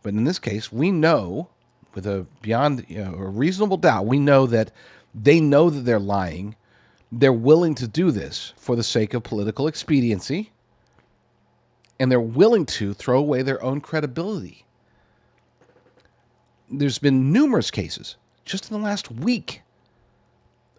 But in this case, we know, with a beyond a reasonable doubt, we know that they know that they're lying. They're willing to do this for the sake of political expediency, and they're willing to throw away their own credibility. There's been numerous cases, just in the last week,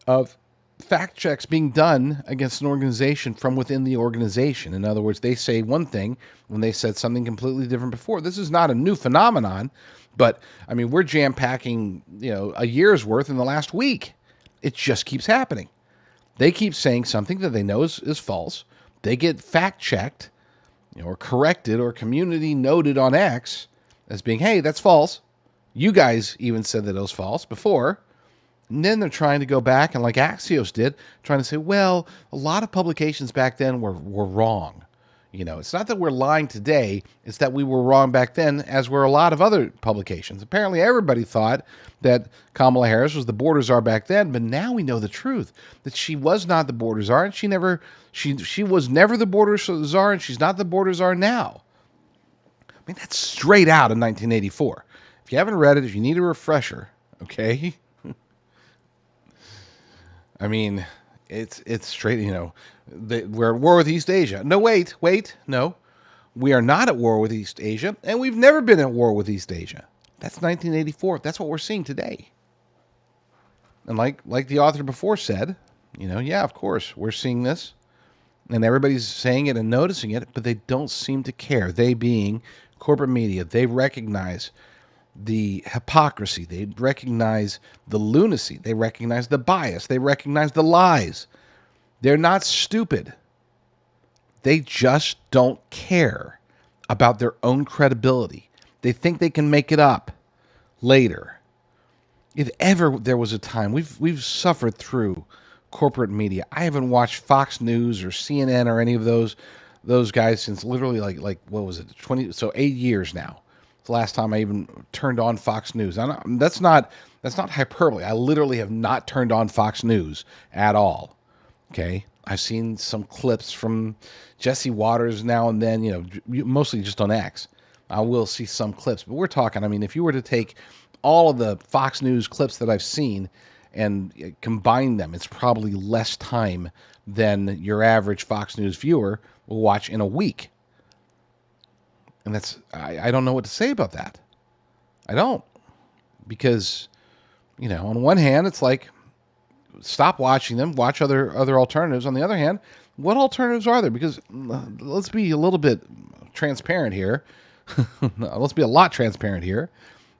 of fact checks being done against an organization from within the organization. In other words, they say one thing when they said something completely different before. This is not a new phenomenon, but I mean, we're jam-packing, a year's worth in the last week. It just keeps happening. They keep saying something that they know is false. They get fact-checked, or corrected, or community noted on X as being, hey, that's false. You guys even said that it was false before. And then they're trying to go back, and like Axios did, trying to say, well, a lot of publications back then were wrong. It's not that we're lying today, it's that we were wrong back then, as were a lot of other publications. Apparently everybody thought that Kamala Harris was the border czar back then, but now we know the truth, that she was not the border czar, and she was never the border czar, and she's not the border czar now. I mean, that's straight out of 1984. If you haven't read it, if you need a refresher, okay? I mean, it's straight, we're at war with East Asia. No, wait, no. We are not at war with East Asia, and we've never been at war with East Asia. That's 1984. That's what we're seeing today. And like the author before said, yeah, of course, we're seeing this, and everybody's saying it and noticing it, but they don't seem to care. They being corporate media, they recognize the hypocrisy, they recognize the lunacy, they recognize the bias, they recognize the lies. They're not stupid. They just don't care about their own credibility. They think they can make it up later. If ever there was a time, we've suffered through corporate media. I haven't watched Fox News or CNN or any of those guys since literally like what was it, 8 years now. It's the last time I even turned on Fox News. That's not hyperbole. I literally have not turned on Fox News at all. Okay, I've seen some clips from Jesse Waters now and then, mostly just on X. I will see some clips, but we're talking, I mean, if you were to take all of the Fox News clips that I've seen and combine them, it's probably less time than your average Fox News viewer will watch in a week. And I don't know what to say about that. I don't. Because, on one hand, it's like, stop watching them, watch other alternatives. On the other hand, what alternatives are there? Because let's be a little bit transparent here. Let's be a lot transparent here.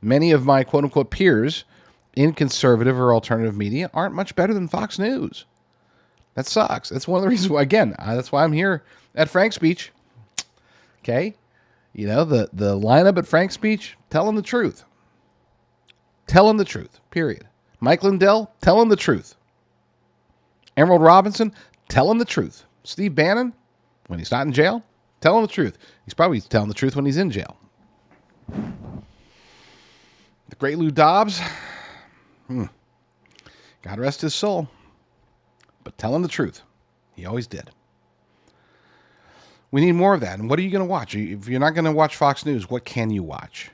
Many of my quote-unquote peers in conservative or alternative media aren't much better than Fox News. That sucks. That's one of the reasons why, again, that's why I'm here at Frank's Speech. Okay? The lineup at Frank's Speech, telling the truth. Telling the truth, period. Mike Lindell, telling the truth. Emerald Robinson, telling the truth. Steve Bannon, when he's not in jail, telling the truth. He's probably telling the truth when he's in jail. The great Lou Dobbs, God rest his soul, but telling the truth. He always did. We need more of that. And what are you going to watch? If you're not going to watch Fox News, what can you watch?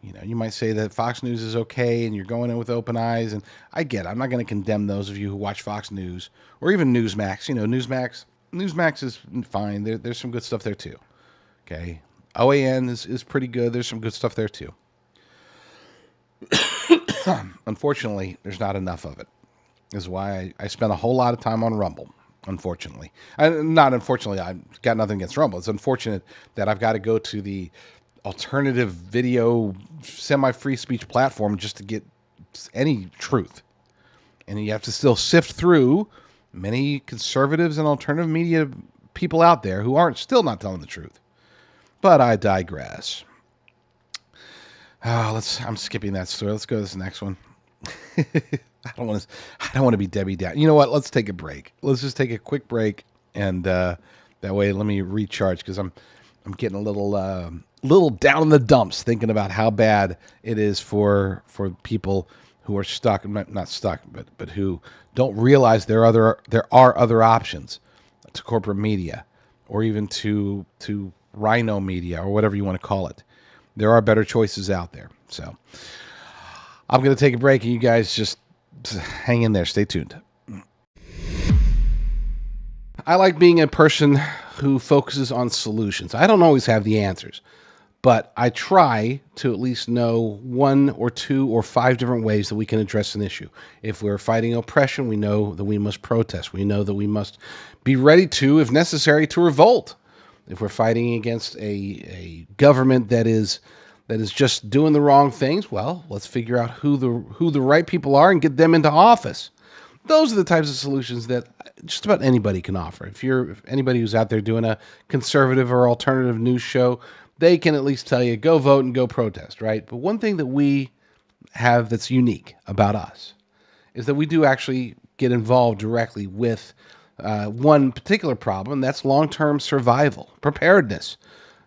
You might say that Fox News is okay and you're going in with open eyes. And I get it. I'm not going to condemn those of you who watch Fox News or even Newsmax. Newsmax is fine. There's some good stuff there too. Okay. OAN is pretty good. There's some good stuff there too. Unfortunately, there's not enough of it. This is why I spent a whole lot of time on Rumble. Unfortunately. Not unfortunately, I've got nothing against Rumble. It's unfortunate that I've got to go to the alternative video semi-free speech platform just to get any truth. And you have to still sift through many conservatives and alternative media people out there who aren't still not telling the truth. But I digress. I'm skipping that story. Let's go to this next one. I don't want to be Debbie Down. You know what? Let's take a break. Let's just take a quick break, and that way, let me recharge because I'm getting a little down in the dumps thinking about how bad it is for people who are stuck, not stuck, but who don't realize there are other options to corporate media, or even to Rhino media, or whatever you want to call it. There are better choices out there. So I'm going to take a break, and you guys just hang in there. Stay tuned. I like being a person who focuses on solutions. I don't always have the answers, but I try to at least know 1 or 2 or 5 different ways that we can address an issue. If we're fighting oppression, we know that we must protest. We know that we must be ready to, if necessary, to revolt. If we're fighting against a government that is just doing the wrong things, well, let's figure out who the right people are and get them into office. Those are the types of solutions that just about anybody can offer. If anybody who's out there doing a conservative or alternative news show, they can at least tell you, go vote and go protest, right? But one thing that we have that's unique about us is that we do actually get involved directly with one particular problem. That's long-term survival, preparedness.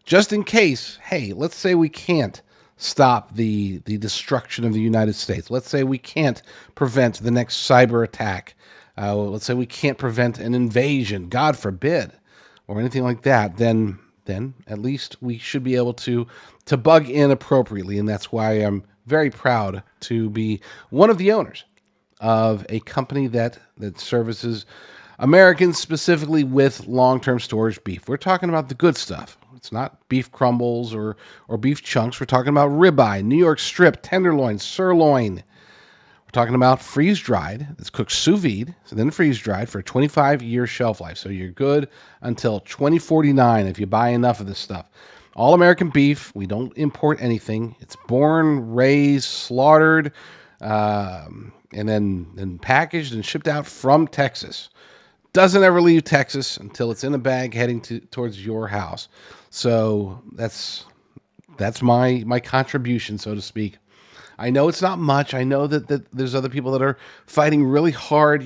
Just in case, hey, let's say we can't stop the destruction of the United States. Let's say we can't prevent the next cyber attack. Let's say we can't prevent an invasion, God forbid, or anything like that. Then at least we should be able to bug in appropriately. And that's why I'm very proud to be one of the owners of a company that services Americans specifically with long-term storage beef. We're talking about the good stuff. It's not beef crumbles or beef chunks. We're talking about ribeye, New York strip, tenderloin, sirloin. We're talking about freeze-dried. It's cooked sous vide, so then freeze-dried for a 25-year shelf life. So you're good until 2049 if you buy enough of this stuff. All American beef. We don't import anything. It's born, raised, slaughtered, and then packaged and shipped out from Texas. Doesn't ever leave Texas until it's in a bag heading towards your house. So that's my contribution, so to speak. I know it's not much. I know that there's other people that are fighting really hard,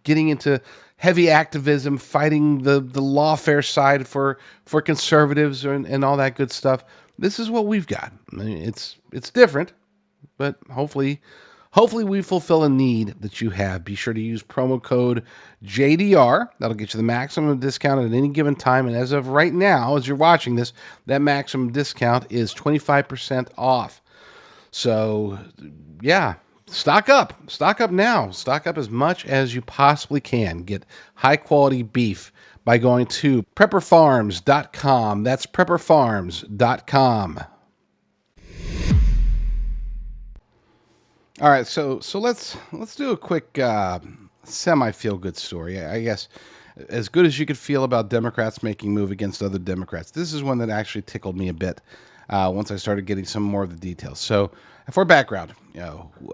getting into heavy activism, fighting the lawfare side for conservatives and all that good stuff. This is what we've got. I mean, it's different, but hopefully we fulfill a need that you have. Be sure to use promo code JDR. That'll get you the maximum discount at any given time. And as of right now, as you're watching this, that maximum discount is 25% off. So, yeah, stock up. Stock up now. Stock up as much as you possibly can. Get high-quality beef by going to prepperfarms.com. That's prepperfarms.com. All right, so let's do a quick semi-feel-good story. I guess as good as you could feel about Democrats making move against other Democrats, this is one that actually tickled me a bit once I started getting some more of the details. So for background,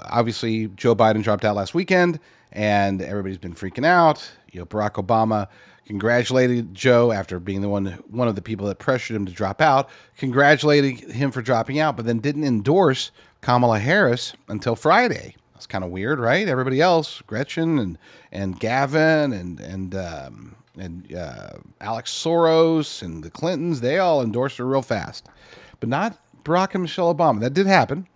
obviously Joe Biden dropped out last weekend, and everybody's been freaking out. Barack Obama congratulated Joe after being one of the people that pressured him to drop out, congratulated him for dropping out, but then didn't endorse Kamala Harris until Friday. That's kind of weird, right? Everybody else, Gretchen and Gavin and Alex Soros and the Clintons, they all endorsed her real fast, but not Barack and Michelle Obama. That did happen,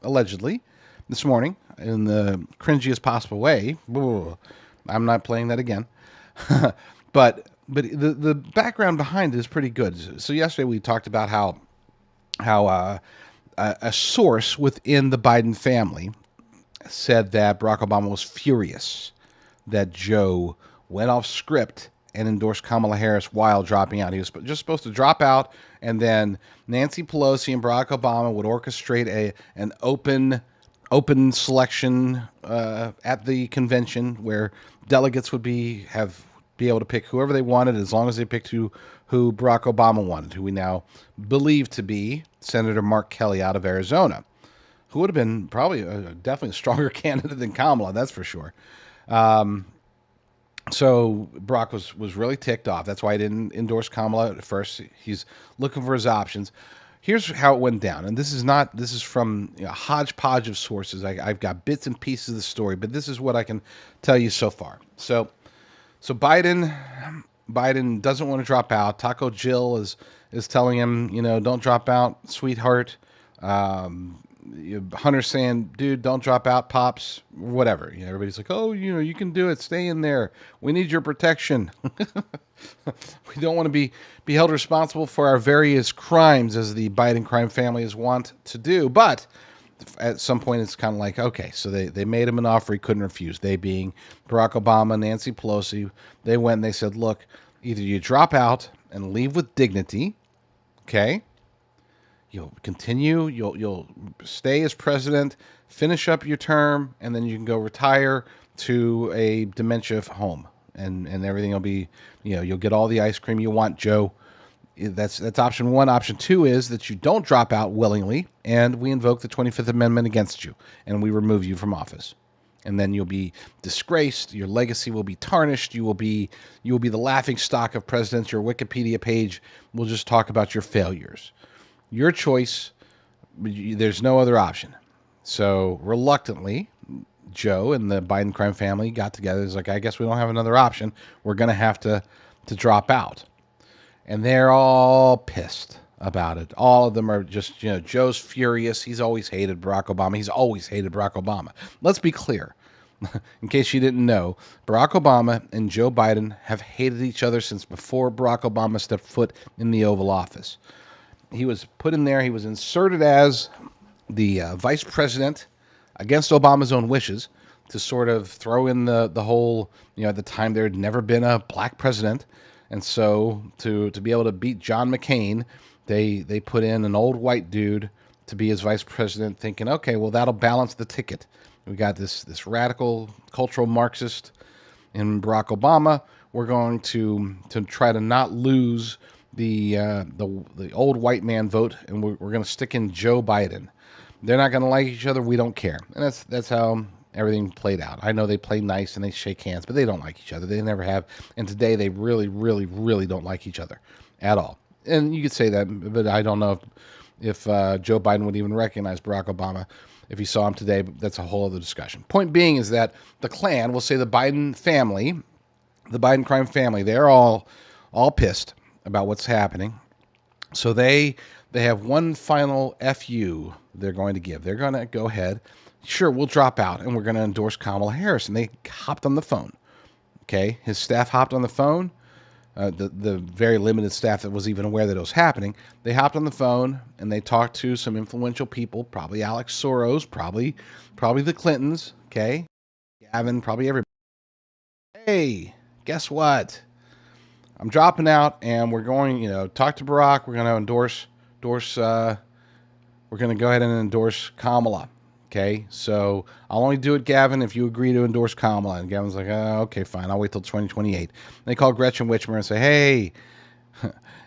allegedly, this morning in the cringiest possible way. I'm not playing that again. But the background behind it is pretty good. So yesterday we talked about how a source within the Biden family said that Barack Obama was furious that Joe went off script and endorsed Kamala Harris while dropping out. He was just supposed to drop out, and then Nancy Pelosi and Barack Obama would orchestrate an open selection at the convention where delegates would be able to pick whoever they wanted, as long as they picked who Barack Obama wanted, who we now believe to be Senator Mark Kelly out of Arizona, who would have been probably definitely a stronger candidate than Kamala, that's for sure. So Barack was really ticked off. That's why he didn't endorse Kamala at first. He's looking for his options. Here's how it went down, and this is from a hodgepodge of sources. I've got bits and pieces of the story, but this is what I can tell you so far. So Biden doesn't want to drop out. Taco Jill is telling him, don't drop out, sweetheart. Hunter's saying, dude, don't drop out, pops, whatever. Everybody's like, oh, you can do it. Stay in there. We need your protection. We don't want to be held responsible for our various crimes, as the Biden crime families want to do. But at some point, it's kind of like, okay, so they made him an offer he couldn't refuse. They being Barack Obama, Nancy Pelosi. They went and they said, look, either you drop out and leave with dignity, okay? You'll continue, you'll stay as president, finish up your term, and then you can go retire to a dementia home, and everything will be, you'll get all the ice cream you want, Joe. That's option one. Option two is that you don't drop out willingly, and we invoke the 25th Amendment against you, and we remove you from office. And then you'll be disgraced. Your legacy will be tarnished. You will be the laughing stock of presidents. Your Wikipedia page will just talk about your failures. Your choice. There's no other option. So reluctantly, Joe and the Biden crime family got together. It's like, I guess we don't have another option. We're going to have to drop out. And they're all pissed about it. All of them are just, Joe's furious. He's always hated Barack Obama. He's always hated Barack Obama. Let's be clear. In case you didn't know, Barack Obama and Joe Biden have hated each other since before Barack Obama stepped foot in the Oval Office. He was put in there. He was inserted as the vice president against Obama's own wishes to sort of throw in the whole, at the time there had never been a black president. And so to be able to beat John McCain, they put in an old white dude to be his vice president, thinking, okay, well, that'll balance the ticket. We got this radical cultural Marxist in Barack Obama. We're going to try to not lose the old white man vote, and we're going to stick in Joe Biden. They're not going to like each other. We don't care. And that's how everything played out. I know they play nice and they shake hands, but they don't like each other. They never have. And today they really, really, really don't like each other at all. And you could say that, but I don't know if if Joe Biden would even recognize Barack Obama if he saw him today. But that's a whole other discussion. Point being is that the Klan, we'll say the Biden family, the Biden crime family, they're all pissed about what's happening. So they have one final FU they're going to give. They're going to go ahead. Sure, we'll drop out and we're going to endorse Kamala Harris. And they hopped on the phone. Okay, his staff hopped on the phone. The very limited staff that was even aware that it was happening. They hopped on the phone and they talked to some influential people, probably Alex Soros, probably the Clintons. Okay, Gavin, probably everybody. Hey, guess what? I'm dropping out, and we're going, talk to Barack. We're going to endorse. We're going to go ahead and endorse Kamala. Okay, so I'll only do it, Gavin, if you agree to endorse Kamala. And Gavin's like, okay, fine. I'll wait till 2028. They call Gretchen Whitmer and say, hey,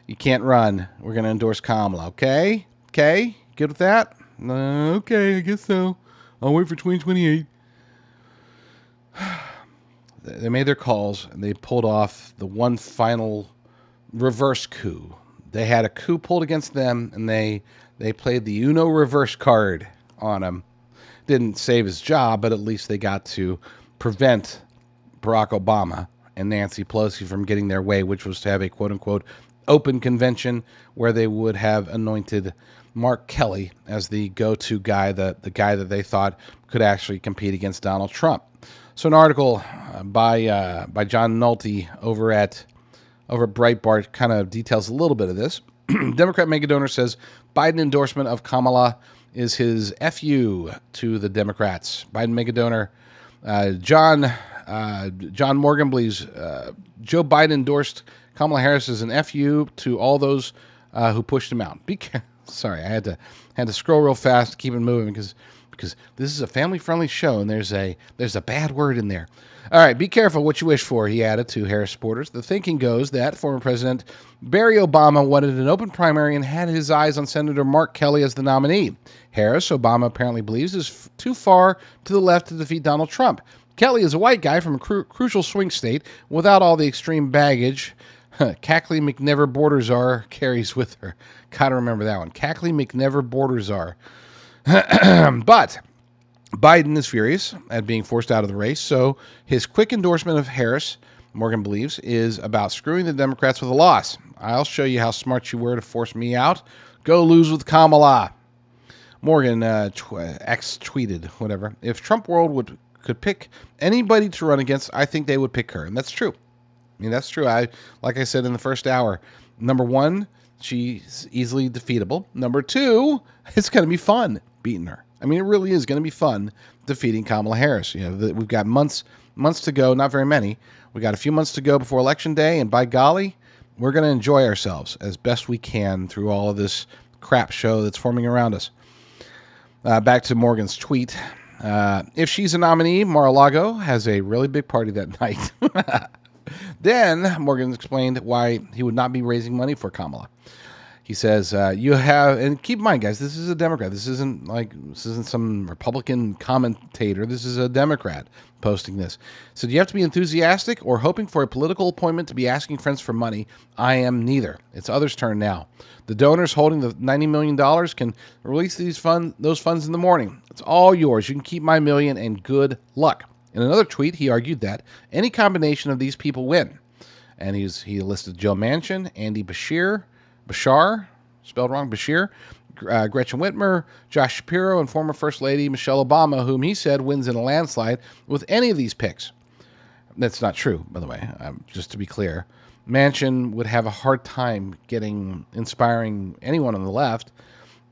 you can't run. We're going to endorse Kamala. Okay, good with that? Okay, I guess so. I'll wait for 2028. They made their calls, and they pulled off the one final reverse coup. They had a coup pulled against them, and they played the Uno reverse card on him. Didn't save his job, but at least they got to prevent Barack Obama and Nancy Pelosi from getting their way, which was to have a quote-unquote open convention where they would have anointed Mark Kelly as the go-to guy, the guy that they thought could actually compete against Donald Trump. So an article by John Nolte over at Breitbart kind of details a little bit of this. Democrat megadonor says Biden endorsement of Kamala is his FU to the Democrats. Biden megadonor John Morgan believes Joe Biden endorsed Kamala Harris as an FU to all those who pushed him out. Sorry, I had to scroll real fast to keep it moving because this is a family-friendly show and there's a bad word in there. All right, be careful what you wish for, he added to Harris supporters. The thinking goes that former President Barack Obama wanted an open primary and had his eyes on Senator Mark Kelly as the nominee. Harris, Obama apparently believes, is too far to the left to defeat Donald Trump. Kelly is a white guy from a crucial swing state without all the extreme baggage Cackley McNever Borderzar carries with her. Gotta remember that one. Cackley McNever Borderzar. But Biden is furious at being forced out of the race, so his quick endorsement of Harris, Morgan believes, is about screwing the Democrats with a loss. I'll show you how smart you were to force me out. Go lose with Kamala. Morgan tweeted, whatever. If Trump world could pick anybody to run against, I think they would pick her, and that's true. I mean, that's true. Like I said in the first hour, number one, she's easily defeatable. Number two, it's going to be fun beating her. I mean, it really is going to be fun defeating Kamala Harris. We've got months to go, not very many. We got a few months to go before Election Day, and by golly, we're going to enjoy ourselves as best we can through all of this crap show that's forming around us. Back to Morgan's tweet. If she's a nominee, Mar-a-Lago has a really big party that night. Then Morgan explained why he would not be raising money for Kamala. He says, you have, and keep in mind, guys, this is a Democrat. This isn't some Republican commentator. This is a Democrat posting this. So do you have to be enthusiastic or hoping for a political appointment to be asking friends for money? I am neither. It's others' turn now. The donors holding the $90 million can release those funds in the morning. It's all yours. You can keep my million and good luck. In another tweet, he argued that any combination of these people win. And he listed Joe Manchin, Andy Bashir, spelled wrong, Bashir, Gretchen Whitmer, Josh Shapiro, and former First Lady Michelle Obama, whom he said wins in a landslide with any of these picks. That's not true, by the way, just to be clear. Manchin would have a hard time inspiring anyone on the left.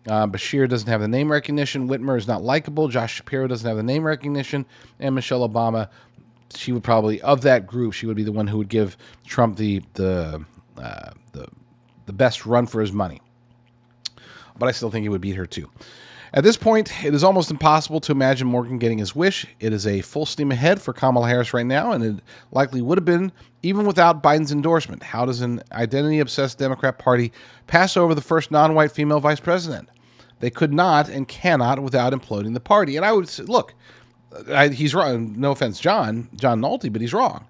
Bashir doesn't have the name recognition. Whitmer is not likable. Josh Shapiro doesn't have the name recognition. And Michelle Obama, she would probably, of that group, she would be the one who would give Trump the best run for his money. But I still think he would beat her too. At this point, it is almost impossible to imagine Morgan getting his wish. It is a full steam ahead for Kamala Harris right now, and it likely would have been even without Biden's endorsement. How does an identity-obsessed Democrat Party pass over the first non-white female vice president? They could not and cannot without imploding the party. And I would say, look, he's wrong. No offense, John Nolte, but he's wrong.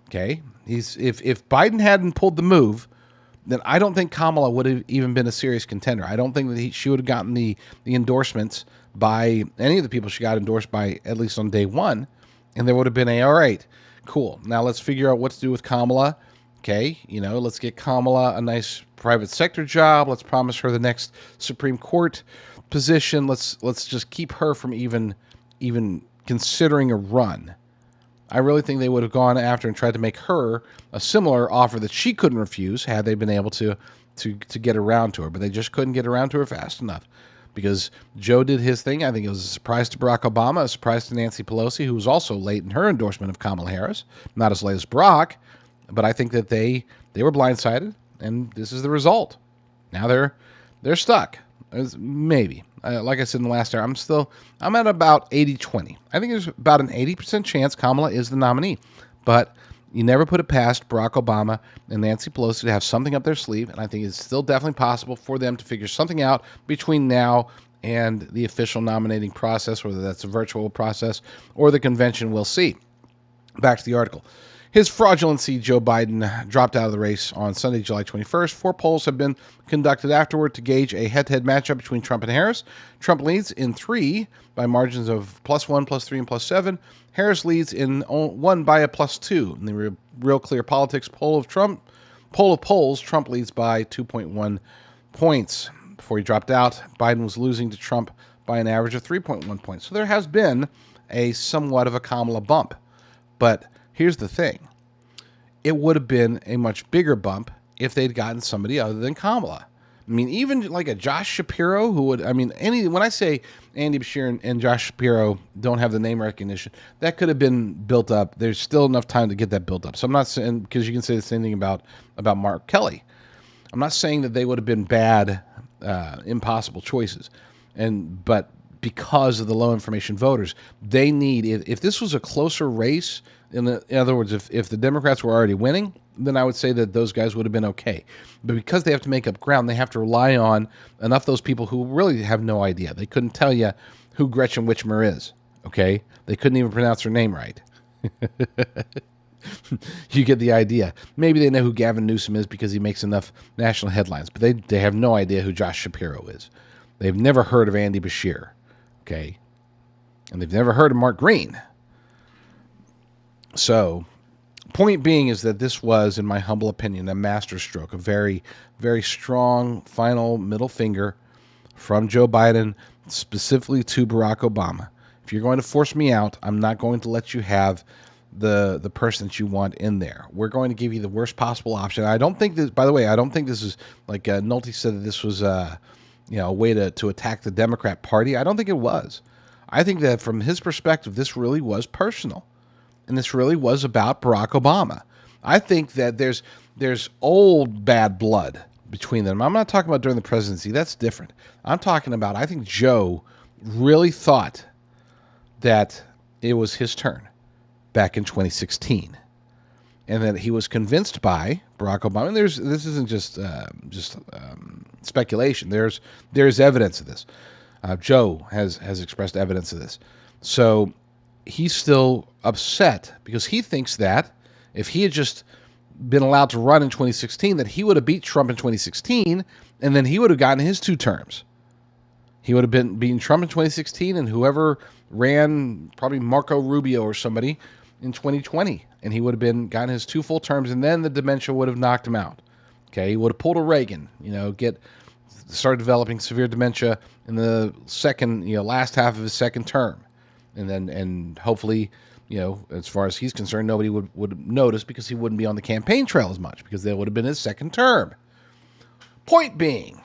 Okay, if Biden hadn't pulled the move, then I don't think Kamala would have even been a serious contender. I don't think that she would have gotten the endorsements by any of the people she got endorsed by, at least on day one. And there would have been all right, cool. Now let's figure out what to do with Kamala. Okay, let's get Kamala a nice private sector job. Let's promise her the next Supreme Court position. Let's just keep her from even considering a run. I really think they would have gone after and tried to make her a similar offer that she couldn't refuse had they been able to get around to her. But they just couldn't get around to her fast enough because Joe did his thing. I think it was a surprise to Barack Obama, a surprise to Nancy Pelosi, who was also late in her endorsement of Kamala Harris. Not as late as Barack, but I think that they were blindsided, and this is the result. Now they're stuck. Maybe. Like I said in the last hour, I'm at about 80-20. I think there's about an 80% chance Kamala is the nominee. But you never put it past Barack Obama and Nancy Pelosi to have something up their sleeve, and I think it's still definitely possible for them to figure something out between now and the official nominating process, whether that's a virtual process or the convention. We'll see. Back to the article. His fraudulency, Joe Biden dropped out of the race on Sunday, July 21st. 4 polls have been conducted afterward to gauge a head-to-head matchup between Trump and Harris. Trump leads in 3 by margins of +1, +3, and +7. Harris leads in 1 by a +2. In the Real Clear Politics poll of polls, Trump leads by 2.1 points. Before he dropped out, Biden was losing to Trump by an average of 3.1 points. So there has been a somewhat of a Kamala bump. But here's the thing. It would have been a much bigger bump if they'd gotten somebody other than Kamala. I mean, even like a Josh Shapiro when I say Andy Bashir and Josh Shapiro don't have the name recognition, that could have been built up. There's still enough time to get that built up. So I'm not saying, because you can say the same thing about Mark Kelly. I'm not saying that they would have been bad, impossible choices. But because of the low information voters, they need, if this was a closer race, in other words, if the Democrats were already winning, then I would say that those guys would have been okay. But because they have to make up ground, they have to rely on enough of those people who really have no idea. They couldn't tell you who Gretchen Whitmer is, okay? They couldn't even pronounce her name right. You get the idea. Maybe they know who Gavin Newsom is because he makes enough national headlines, but they have no idea who Josh Shapiro is. They've never heard of Andy Bashir, okay? And they've never heard of Mark Green. So, point being is that this was, in my humble opinion, a masterstroke, a very, very strong final middle finger from Joe Biden, specifically to Barack Obama. If you're going to force me out, I'm not going to let you have the person that you want in there. We're going to give you the worst possible option. I don't think this, by the way, I don't think this is, like Nolte said, that this was a way to attack the Democrat Party. I don't think it was. I think that from his perspective, this really was personal. And this really was about Barack Obama. I think that there's old bad blood between them. I'm not talking about during the presidency. That's different. I'm talking about, I think Joe really thought that it was his turn back in 2016. And that he was convinced by Barack Obama. And this isn't just speculation. There's evidence of this. Joe has expressed evidence of this. So he's still upset because he thinks that if he had just been allowed to run in 2016, that he would have beat Trump in 2016, and then he would have gotten his 2 terms. He would have been beating Trump in 2016, and whoever ran, probably Marco Rubio or somebody, in 2020, and he would have gotten his 2 full terms, and then the dementia would have knocked him out. Okay, he would have pulled a Reagan, start developing severe dementia in the last half of his second term. And hopefully, as far as he's concerned, nobody would notice because he wouldn't be on the campaign trail as much because that would have been his second term. Point being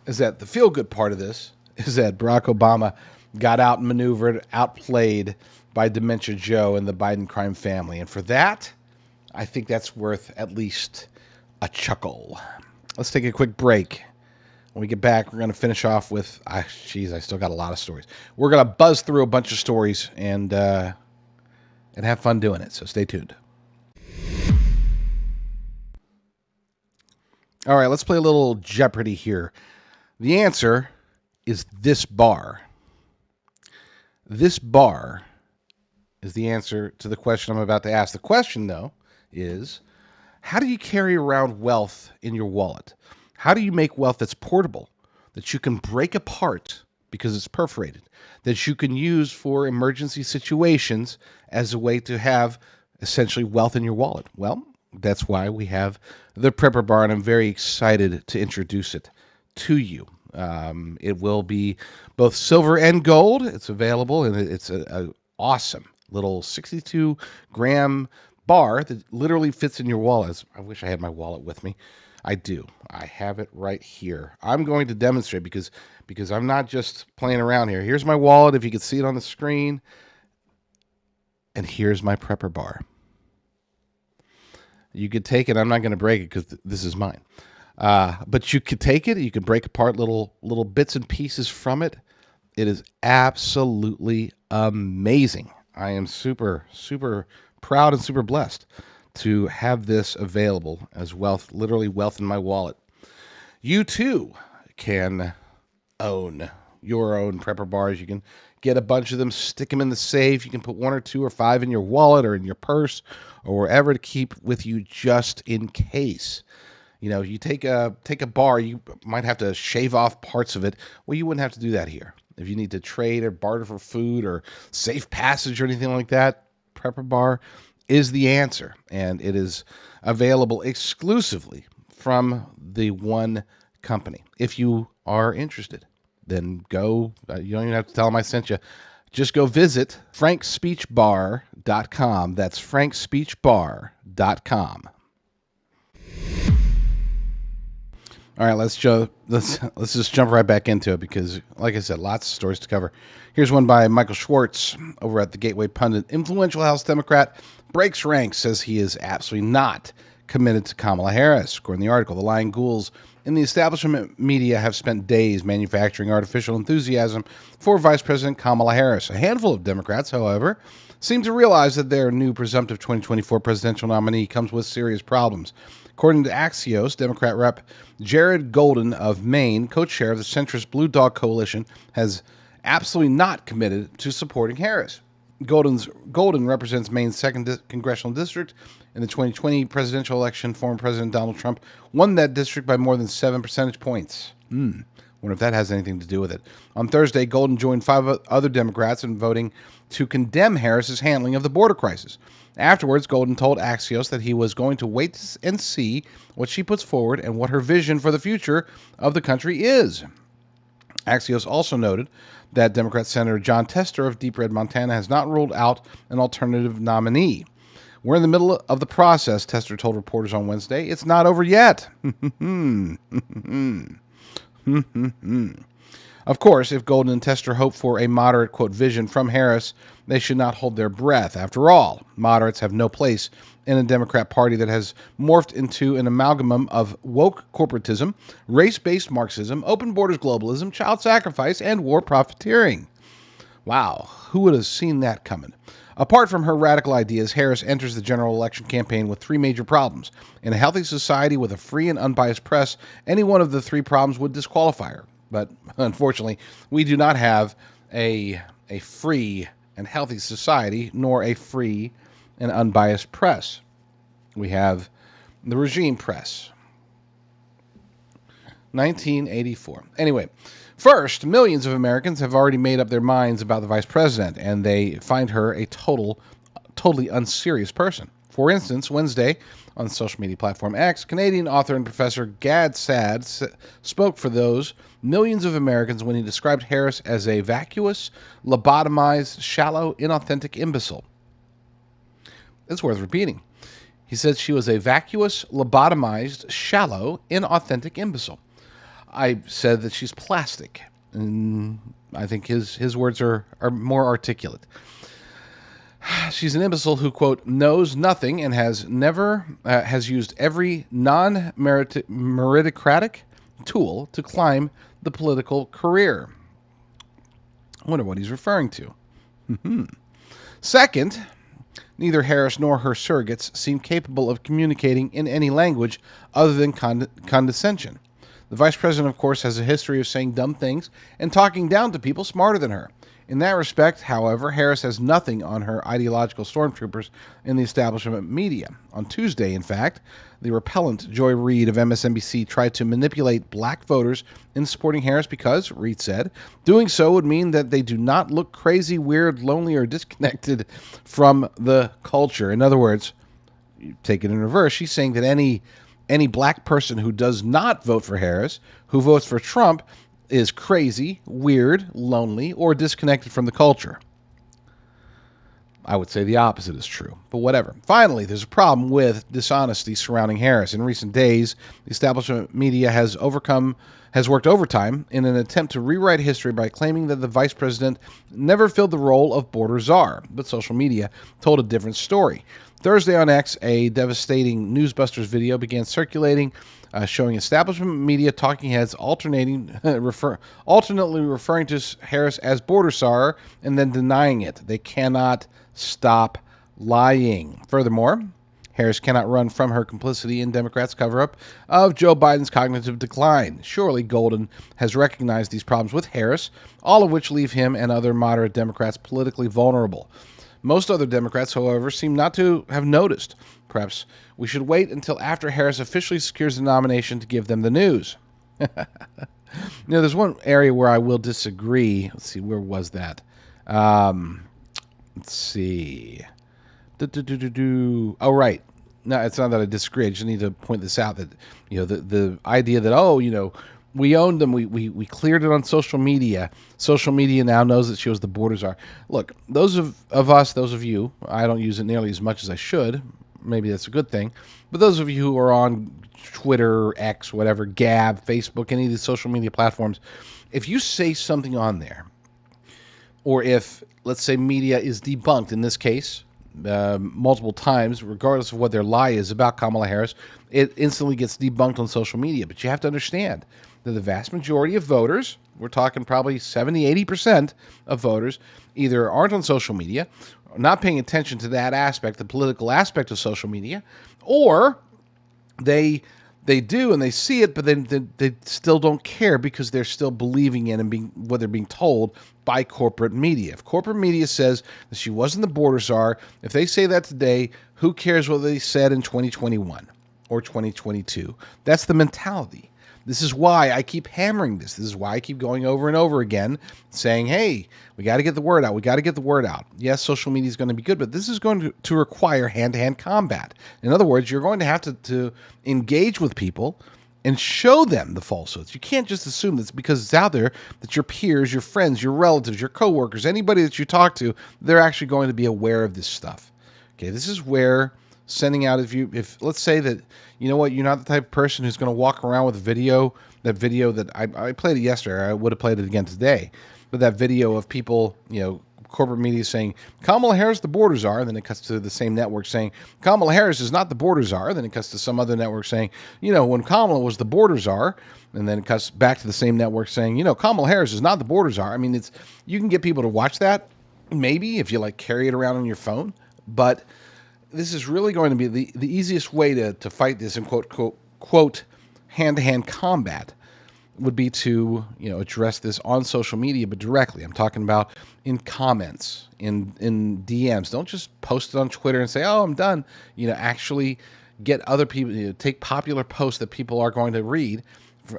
is that the feel-good part of this is that Barack Obama got outmaneuvered, outplayed by Dementia Joe and the Biden crime family. And for that, I think that's worth at least a chuckle. Let's take a quick break. When we get back, we're going to finish off with, I still got a lot of stories. We're going to buzz through a bunch of stories and have fun doing it. So stay tuned. All right, let's play a little Jeopardy here. The answer is this bar. This bar is the answer to the question I'm about to ask. The question, though, is How do you carry around wealth in your wallet? How do you make wealth that's portable, that you can break apart because it's perforated, that you can use for emergency situations as a way to have essentially wealth in your wallet? Well, that's why we have the Prepper Bar, and I'm very excited to introduce it to you. It will be both silver and gold. It's available, and it's a awesome little 62-gram bar that literally fits in your wallet. I wish I had my wallet with me. I do. I have it right here. I'm going to demonstrate because I'm not just playing around here. Here's my wallet, if you can see it on the screen. And here's my Prepper Bar. You could take it. I'm not going to break it because this is mine. But you could take it. You could break apart little bits and pieces from it. It is absolutely amazing. I am super, super proud and super blessed to have this available as wealth, literally wealth in my wallet. You too can own your own Prepper Bars. You can get a bunch of them, stick them in the safe. You can put 1 or 2 or 5 in your wallet or in your purse or wherever to keep with you just in case. You know, you take a bar, you might have to shave off parts of it. Well, you wouldn't have to do that here. If you need to trade or barter for food or safe passage or anything like that, Prepper Bar is the answer. And it is available exclusively from the one company. If you are interested, then go. You don't even have to tell them I sent you. Just go visit frankspeechbar.com. That's frankspeechbar.com. All right, let's just jump right back into it because, like I said, lots of stories to cover. Here's one by Michael Schwartz over at the Gateway Pundit. Influential House Democrat breaks ranks, says he is absolutely not committed to Kamala Harris. According to the article, the lying ghouls in the establishment media have spent days manufacturing artificial enthusiasm for Vice President Kamala Harris. A handful of Democrats, however, seem to realize that their new presumptive 2024 presidential nominee comes with serious problems. According to Axios, Democrat Rep. Jared Golden of Maine, co-chair of the centrist Blue Dog Coalition, has absolutely not committed to supporting Harris. Golden represents Maine's 2nd congressional district. In the 2020 presidential election, former President Donald Trump won that district by more than 7 percentage points. Wonder if that has anything to do with it. On Thursday, Golden joined 5 other Democrats in voting to condemn Harris's handling of the border crisis. Afterwards, Golden told Axios that he was going to wait and see what she puts forward and what her vision for the future of the country is. Axios also noted that Democrat Senator John Tester of Deep Red, Montana, has not ruled out an alternative nominee. We're in the middle of the process, Tester told reporters on Wednesday. It's not over yet. Of course, if Golden and Tester hope for a moderate, quote, vision from Harris, they should not hold their breath. After all, moderates have no place in a Democrat Party that has morphed into an amalgam of woke corporatism, race-based Marxism, open borders globalism, child sacrifice, and war profiteering. Wow, who would have seen that coming? Apart from her radical ideas, Harris enters the general election campaign with 3 major problems. In a healthy society with a free and unbiased press, any one of the 3 problems would disqualify her. But unfortunately, we do not have a free and healthy society, nor a free and unbiased press. We have the regime press. 1984. Anyway, first, millions of Americans have already made up their minds about the vice president, and they find her a totally unserious person. For instance, Wednesday, on the social media platform X, Canadian author and professor Gad Saad spoke for those millions of Americans when he described Harris as a vacuous, lobotomized, shallow, inauthentic imbecile. It's worth repeating. He said she was a vacuous, lobotomized, shallow, inauthentic imbecile. I said that she's plastic, and I think his words are more articulate. She's an imbecile who, quote, knows nothing and has used every non-meritocratic tool to climb the political career. I wonder what he's referring to. Second, neither Harris nor her surrogates seem capable of communicating in any language other than condescension. The vice president, of course, has a history of saying dumb things and talking down to people smarter than her. In that respect, however, Harris has nothing on her ideological stormtroopers in the establishment media. On Tuesday, in fact, the repellent Joy Reid of MSNBC tried to manipulate black voters in supporting Harris because, Reid said, doing so would mean that they do not look crazy, weird, lonely, or disconnected from the culture. In other words, you take it in reverse, she's saying that any black person who does not vote for Harris, who votes for Trump, is crazy, weird, lonely, or disconnected from the culture. I would say the opposite is true, but whatever. Finally, there's a problem with dishonesty surrounding Harris. In recent days, the establishment media has worked overtime in an attempt to rewrite history by claiming that the vice president never filled the role of border czar, but social media told a different story. Thursday on X, a devastating Newsbusters video began circulating, showing establishment media talking heads alternately referring to Harris as border czar and then denying it. They cannot stop lying. Furthermore, Harris cannot run from her complicity in Democrats' cover-up of Joe Biden's cognitive decline. Surely Golden has recognized these problems with Harris, all of which leave him and other moderate Democrats politically vulnerable. Most other Democrats, however, seem not to have noticed. Perhaps we should wait until after Harris officially secures the nomination to give them the news. There's one area where I will disagree. Let's see, where was that? Let's see. Oh, right. No, it's not that I disagree. I just need to point this out that, the idea that, we owned them. We cleared it on social media. Social media now knows that she was the border czar. Look, those of us, those of you, I don't use it nearly as much as I should. Maybe that's a good thing. But those of you who are on Twitter, X, whatever, Gab, Facebook, any of these social media platforms, if you say something on there, or if, let's say, media is debunked, in this case, multiple times, regardless of what their lie is about Kamala Harris, it instantly gets debunked on social media. But you have to understand that the vast majority of voters, we're talking probably 70-80% of voters, either aren't on social media, not paying attention to that aspect, the political aspect of social media, or they do and they see it, but then they still don't care because they're still believing in and what they're being told by corporate media. If corporate media says that she wasn't the border czar, if they say that today, who cares what they said in 2021 or 2022? That's the mentality. This is why I keep hammering this. This is why I keep going over and over again saying, hey, we got to get the word out. We got to get the word out. Yes, social media is going to be good, but this is going to require hand-to-hand combat. In other words, you're going to have to engage with people and show them the falsehoods. You can't just assume that it's because it's out there that your peers, your friends, your relatives, your coworkers, anybody that you talk to, they're actually going to be aware of this stuff. Okay, this is where sending out, if let's say that, you know what, you're not the type of person who's going to walk around with that video that I played it yesterday, I would have played it again today, but that video of people, corporate media saying Kamala Harris the border czar, and then it cuts to the same network saying Kamala Harris is not the border czar, then it cuts to some other network saying, when Kamala was the border czar, and then it cuts back to the same network saying, Kamala Harris is not the border czar. I mean, you can get people to watch that, maybe if you carry it around on your phone, but this is really going to be the easiest way to fight this in quote hand-to-hand combat would be to address this on social media, but directly. I'm talking about in comments, in DMs. Don't just post it on Twitter and say, "Oh, I'm done." Actually get other people. Take popular posts that people are going to read,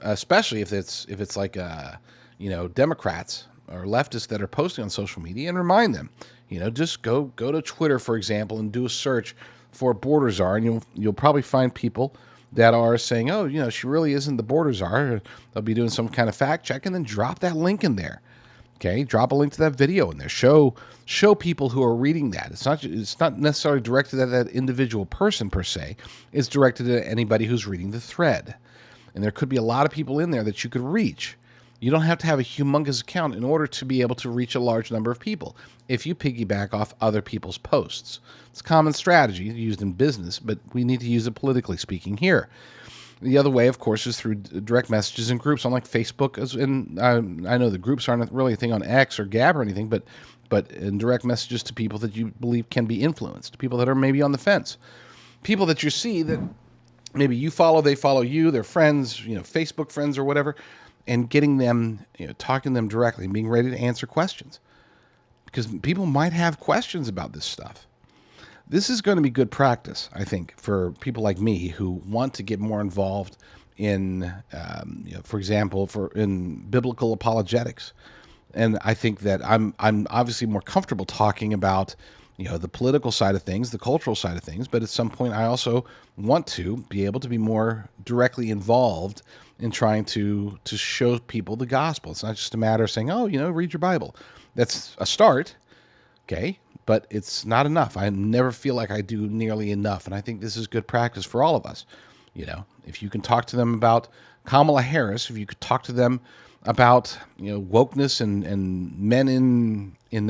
especially if it's like Democrats or leftists that are posting on social media, and remind them. Just go to Twitter, for example, and do a search for border czar, and you'll probably find people that are saying, oh, she really isn't the border czar. They'll be doing some kind of fact check, and then drop that link in there. Okay, drop a link to that video in there. Show people who are reading that. It's not necessarily directed at that individual person per se. It's directed at anybody who's reading the thread. And there could be a lot of people in there that you could reach. You don't have to have a humongous account in order to be able to reach a large number of people if you piggyback off other people's posts. It's a common strategy used in business, but we need to use it politically speaking here. The other way, of course, is through direct messages in groups on Facebook. And I know the groups aren't really a thing on X or Gab or anything, but in direct messages to people that you believe can be influenced, people that are maybe on the fence, people that you see that maybe you follow, they follow you, they're friends, Facebook friends or whatever, and getting them, talking to them directly and being ready to answer questions. because people might have questions about this stuff. This is going to be good practice, I think, for people like me who want to get more involved in, for example, in biblical apologetics. And I think that I'm obviously more comfortable talking about, the political side of things, the cultural side of things. But at some point, I also want to be able to be more directly involved in trying to show people the gospel. It's not just a matter of saying, oh, read your Bible. That's a start, okay? But it's not enough. I never feel like I do nearly enough. And I think this is good practice for all of us. If you can talk to them about Kamala Harris, if you could talk to them about wokeness and men in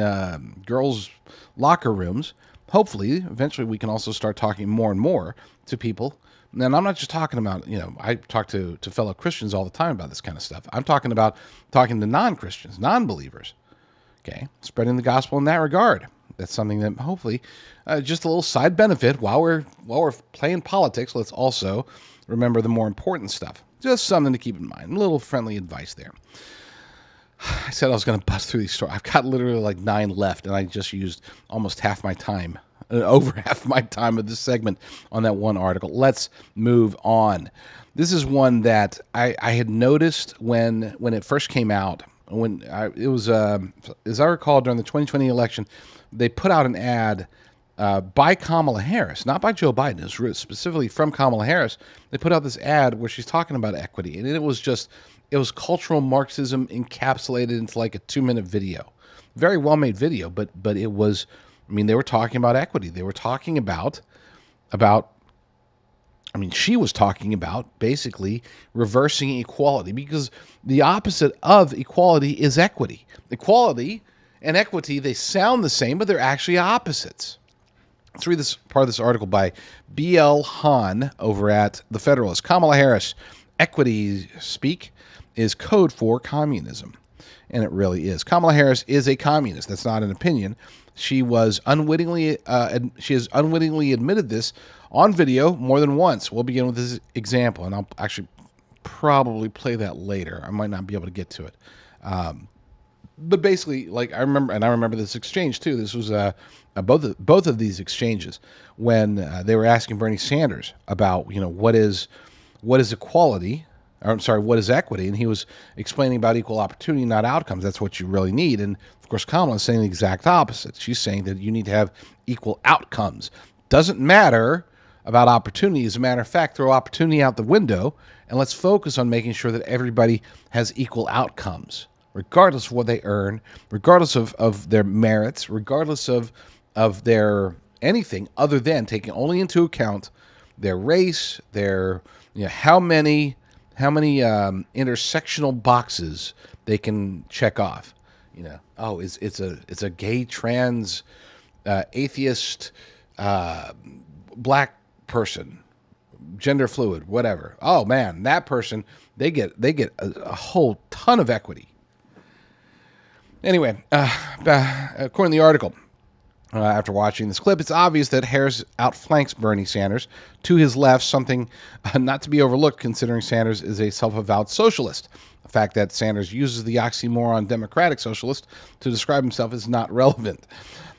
girls' locker rooms, hopefully eventually we can also start talking more and more to people. And I'm not just talking about, I talk to fellow Christians all the time about this kind of stuff. I'm talking about talking to non-Christians, non-believers, okay, spreading the gospel in that regard. That's something that hopefully, just a little side benefit while we're playing politics. Let's also remember the more important stuff. Just something to keep in mind. A little friendly advice there. I said I was going to bust through these stories. I've got literally like 9 left, and I just used almost half my time, over half my time of this segment on that one article. Let's move on. This is one that I had noticed when it first came out. It was, as I recall, during the 2020 election, they put out an ad by Kamala Harris, not by Joe Biden. It was specifically from Kamala Harris. They put out this ad where she's talking about equity, and it was cultural Marxism encapsulated into like a 2-minute video. Very well-made video, but it was, they were talking about equity. They were talking about she was talking about basically reversing equality, because the opposite of equality is equity. Equality and equity, they sound the same, but they're actually opposites. Let's read this part of this article by B.L. Hahn over at The Federalist. Kamala Harris, equity speak is code for communism. And it really is. Kamala Harris is a communist. That's not an opinion. She has unwittingly admitted this on video more than once. We'll begin with this example, and I'll actually probably play that later. I might not be able to get to it. But basically, like I remember this exchange too. This was both of these exchanges when they were asking Bernie Sanders about what is equality, or I'm sorry, what is equity, and he was explaining about equal opportunity, not outcomes. That's what you really need. And of course, Kamala is saying the exact opposite. She's saying that you need to have equal outcomes. Doesn't matter about opportunity. As a matter of fact, throw opportunity out the window and let's focus on making sure that everybody has equal outcomes, regardless of what they earn, regardless of their merits, regardless of their anything other than taking only into account their race, their how many intersectional boxes they can check off. It's a gay, trans, atheist, black person, gender fluid, whatever. Oh man, that person, they get a whole ton of equity. Anyway, according to the article, after watching this clip, it's obvious that Harris outflanks Bernie Sanders to his left, something not to be overlooked considering Sanders is a self-avowed socialist. The fact that Sanders uses the oxymoron democratic socialist to describe himself is not relevant.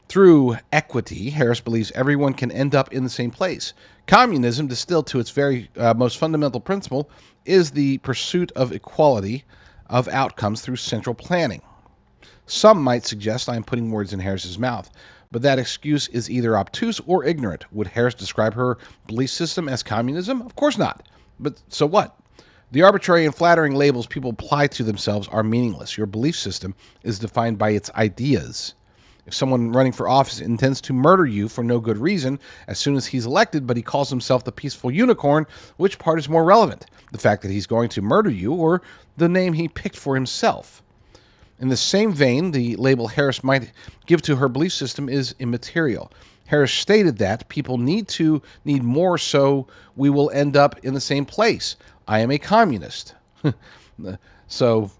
Through equity, Harris believes everyone can end up in the same place. Communism, distilled to its very most fundamental principle, is the pursuit of equality of outcomes through central planning. Some might suggest I am putting words in Harris's mouth, but that excuse is either obtuse or ignorant. Would Harris describe her belief system as communism? Of course not. But so what? The arbitrary and flattering labels people apply to themselves are meaningless. Your belief system is defined by its ideas. If someone running for office intends to murder you for no good reason as soon as he's elected, but he calls himself the peaceful unicorn, which part is more relevant? The fact that he's going to murder you, or the name he picked for himself? In the same vein, the label Harris might give to her belief system is immaterial. Harris stated that people need more, so we will end up in the same place. I am a communist. So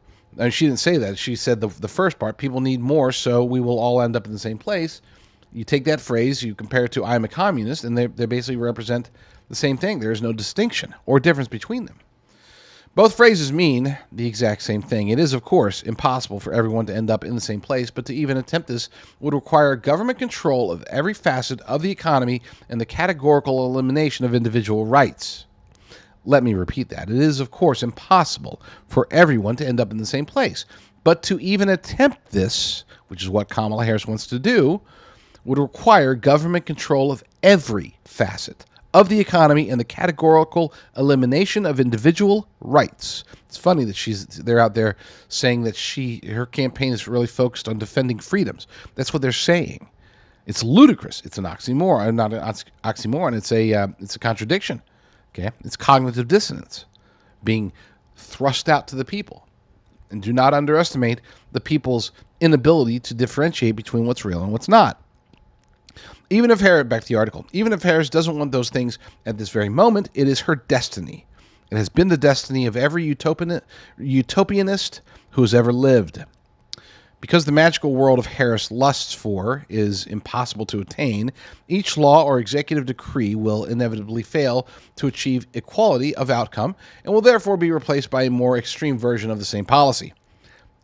she didn't say that. She said the first part, people need more, so we will all end up in the same place. You take that phrase, you compare it to I am a communist, and they basically represent the same thing. There is no distinction or difference between them. Both phrases mean the exact same thing. It is, of course, impossible for everyone to end up in the same place, but to even attempt this would require government control of every facet of the economy and the categorical elimination of individual rights. Let me repeat that. It is, of course, impossible for everyone to end up in the same place, but to even attempt this, which is what Kamala Harris wants to do, would require government control of every facet of the economy and the categorical elimination of individual rights. It's funny that they're out there saying that her campaign is really focused on defending freedoms. That's what they're saying. It's ludicrous. It's an oxymoron, not an oxymoron. It's a contradiction. Okay, it's cognitive dissonance being thrust out to the people. And do not underestimate the people's inability to differentiate between what's real and what's not. Even if Harris, back to the article, even if Harris doesn't want those things at this very moment, it is her destiny. It has been the destiny of every utopianist who has ever lived. Because the magical world of Harris lusts for is impossible to attain, each law or executive decree will inevitably fail to achieve equality of outcome and will therefore be replaced by a more extreme version of the same policy.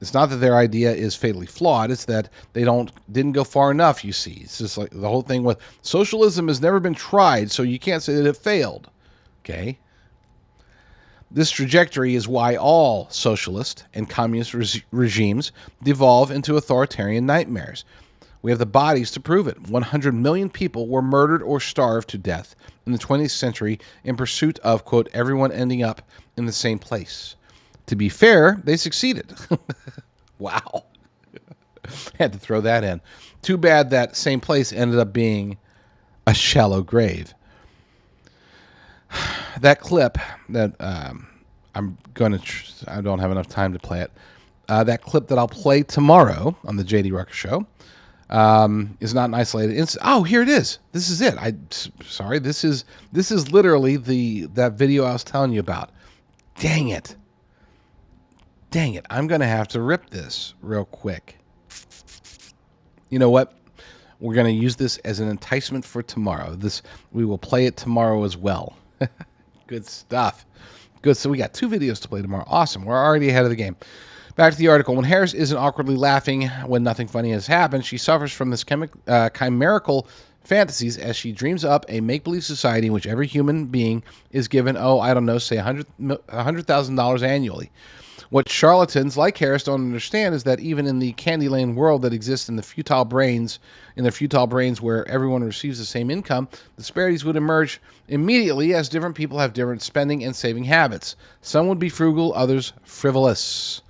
It's not that their idea is fatally flawed. It's that they didn't go far enough, you see. It's just like the whole thing with socialism has never been tried, so you can't say that it failed. Okay? This trajectory is why all socialist and communist regimes devolve into authoritarian nightmares. We have the bodies to prove it. 100 million people were murdered or starved to death in the 20th century in pursuit of, quote, everyone ending up in the same place. To be fair, they succeeded. Wow. Had to throw that in. Too bad that same place ended up being a shallow grave. That clip that I don't have enough time to play it. That clip that I'll play tomorrow on the JD Rucker Show is not an isolated incident. Oh, here it is. This is it. Sorry. This is literally that video I was telling you about. Dang it. I'm going to have to rip this real quick. You know what? We're going to use this as an enticement for tomorrow. We will play it tomorrow as well. Good stuff. Good. So we got 2 videos to play tomorrow. Awesome. We're already ahead of the game. Back to the article. When Harris isn't awkwardly laughing when nothing funny has happened, she suffers from this chimerical fantasies as she dreams up a make-believe society in which every human being is given, say $100,000 annually. What charlatans like Harris don't understand is that even in the Candyland world that exists in their futile brains where everyone receives the same income, disparities would emerge immediately as different people have different spending and saving habits. Some would be frugal, others frivolous.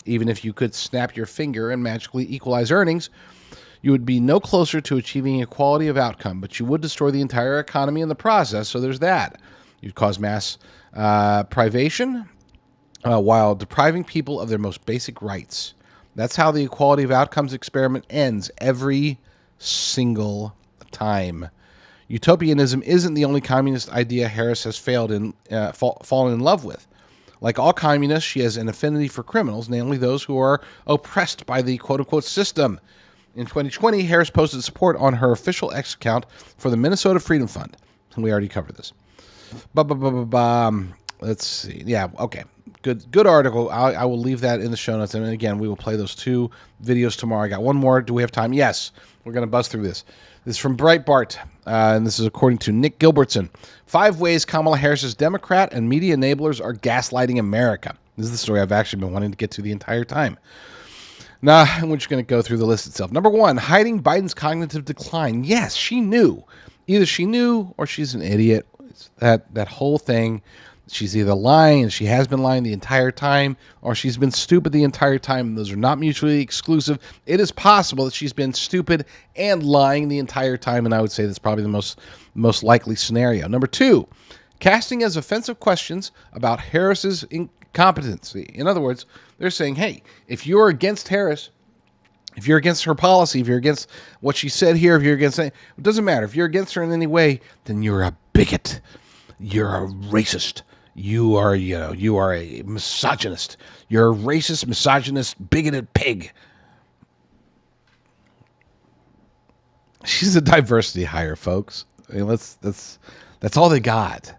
Even if you could snap your finger and magically equalize earnings, you would be no closer to achieving equality of outcome, but you would destroy the entire economy in the process, so there's that. You'd cause mass privation, while depriving people of their most basic rights. That's how the equality of outcomes experiment ends every single time. Utopianism isn't the only communist idea Harris has fallen in love with. Like all communists, she has an affinity for criminals, namely those who are oppressed by the quote-unquote system. In 2020, Harris posted support on her official X account for the Minnesota Freedom Fund. We already covered this. Let's see. Yeah, okay. Good article. I will leave that in the show notes. And again, we will play those 2 videos tomorrow. I got one more. Do we have time? Yes. We're going to buzz through this. This is from Breitbart, and this is according to Nick Gilbertson. 5 ways Kamala Harris's Democrat and media enablers are gaslighting America. This is the story I've actually been wanting to get to the entire time. Now, we're just going to go through the list itself. Number 1, hiding Biden's cognitive decline. Yes, she knew. Either she knew or she's an idiot. It's that whole thing. She's either lying, and she has been lying the entire time, or she's been stupid the entire time. Those are not mutually exclusive. It is possible that she's been stupid and lying the entire time, and I would say that's probably the most likely scenario. Number 2, casting as offensive questions about Harris's incompetency. In other words, they're saying, hey, if you're against Harris, if you're against her policy, if you're against what she said here, if you're against it doesn't matter. If you're against her in any way, then you're a bigot. You're a racist. You are a misogynist. You're a racist, misogynist, bigoted pig. She's a diversity hire, folks. I mean, that's all they got.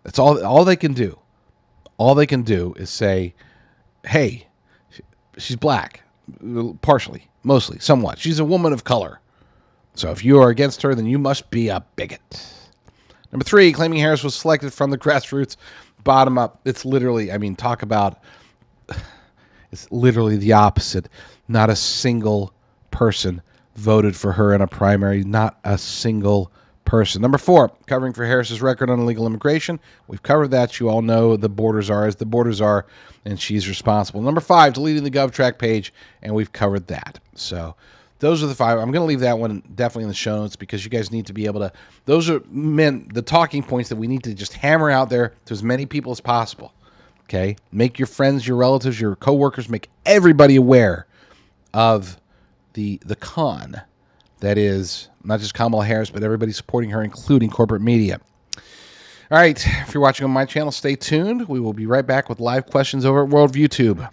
That's all they can do. All they can do is say, hey, she's black, partially, mostly, somewhat. She's a woman of color. So if you are against her, then you must be a bigot. Number 3, claiming Harris was selected from the grassroots, bottom up. It's literally, talk about, it's literally the opposite. Not a single person voted for her in a primary. Not a single person. Number 4, covering for Harris's record on illegal immigration. We've covered that. You all know the borders are as the borders are, and she's responsible. Number 5, deleting the GovTrack page, and we've covered that. So those are the 5. I'm going to leave that one definitely in the show notes because you guys need to be able to, those are the talking points that we need to just hammer out there to as many people as possible. Okay? Make your friends, your relatives, your coworkers, make everybody aware of the con that is not just Kamala Harris, but everybody supporting her, including corporate media. All right, if you're watching on my channel, stay tuned. We will be right back with live questions over at WorldViewTube.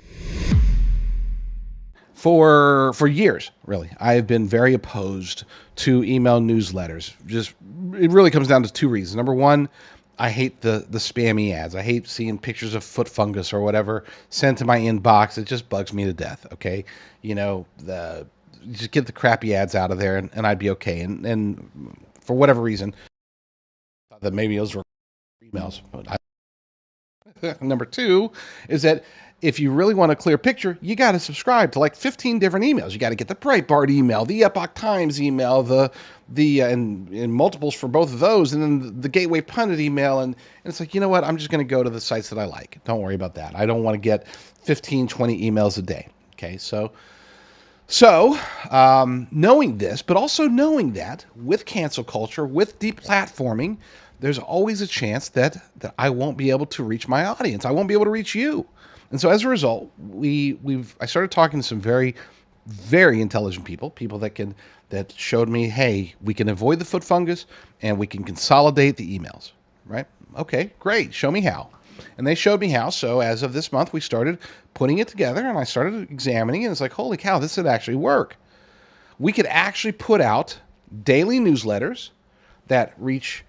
For years, really, I have been very opposed to email newsletters. It really comes down to 2 reasons. Number 1, I hate the spammy ads. I hate seeing pictures of foot fungus or whatever sent to my inbox. It just bugs me to death, okay? Just get the crappy ads out of there and I'd be okay. And for whatever reason, I thought that maybe those were emails. But Number 2 is that if you really want a clear picture, you got to subscribe to like 15 different emails. You got to get the Breitbart email, the Epoch Times email, and multiples for both of those, and then the Gateway Pundit email. And it's like, you know what? I'm just going to go to the sites that I like. Don't worry about that. I don't want to get 15, 20 emails a day. Okay, so knowing this, but also knowing that with cancel culture, with deplatforming, there's always a chance that I won't be able to reach my audience. I won't be able to reach you. And so as a result, I started talking to some very, very intelligent people that showed me, hey, we can avoid the foot fungus and we can consolidate the emails, right? Okay, great. Show me how. And they showed me how. So as of this month, we started putting it together and I started examining it. And it's like, holy cow, this would actually work. We could actually put out daily newsletters that reach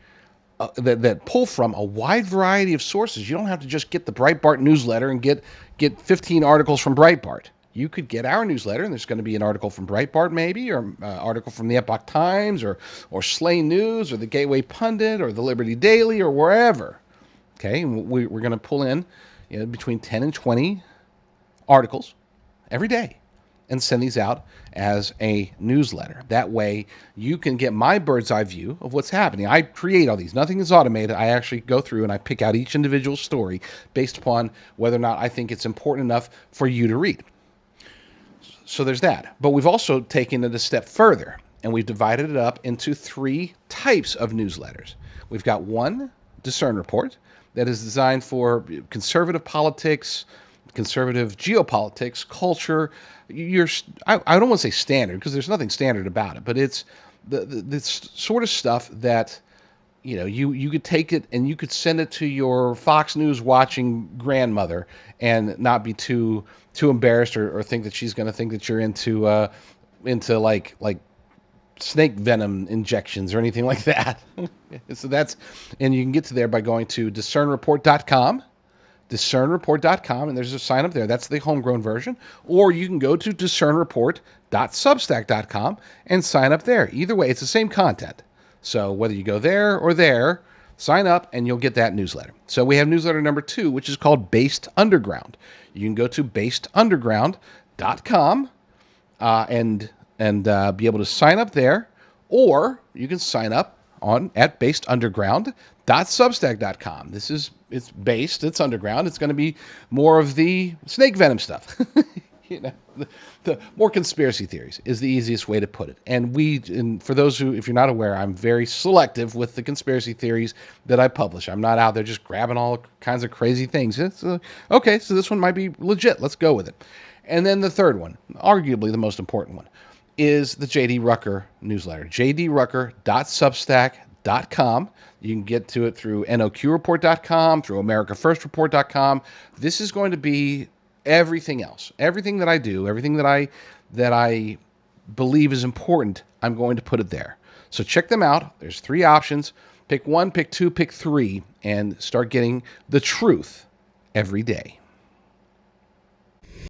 that pull from a wide variety of sources. You don't have to just get the Breitbart newsletter and get 15 articles from Breitbart. You could get our newsletter, and there's going to be an article from Breitbart maybe, or an article from the Epoch Times, or Slay News, or the Gateway Pundit, or the Liberty Daily, or wherever. Okay, and we're going to pull in between 10 and 20 articles every day and send these out as a newsletter. That way you can get my bird's eye view of what's happening. I create all these. Nothing is automated. I actually go through and I pick out each individual story based upon whether or not I think it's important enough for you to read. So there's that. But we've also taken it a step further, and we've divided it up into 3 types of newsletters. We've got one Discern Report that is designed for conservative politics, conservative geopolitics, culture. I don't want to say standard because there's nothing standard about it, but it's the sort of stuff that you could take it and you could send it to your Fox News watching grandmother and not be too embarrassed or think that she's going to think that you're into like snake venom injections or anything like that. So and you can get to there by going to discernreport.com. discernreport.com, and there's a sign up there. That's the homegrown version. Or you can go to discernreport.substack.com and sign up there. Either way, it's the same content. So whether you go there or there, sign up and you'll get that newsletter. So we have newsletter number 2, which is called Based Underground. You can go to basedunderground.com and be able to sign up there, or you can sign up at basedunderground.substack.com. It's underground. It's going to be more of the snake venom stuff. The more conspiracy theories is the easiest way to put it. And for those who, if you're not aware, I'm very selective with the conspiracy theories that I publish. I'm not out there just grabbing all kinds of crazy things. It's okay, so this one might be legit. Let's go with it. And then the third one, arguably the most important one, is the J.D. Rucker newsletter, jdrucker.substack.com. You can get to it through noqreport.com, through americafirstreport.com. This is going to be everything else. Everything that I do, everything that I believe is important, I'm going to put it there. So check them out. There's 3 options. Pick 1, pick 2, pick 3, and start getting the truth every day.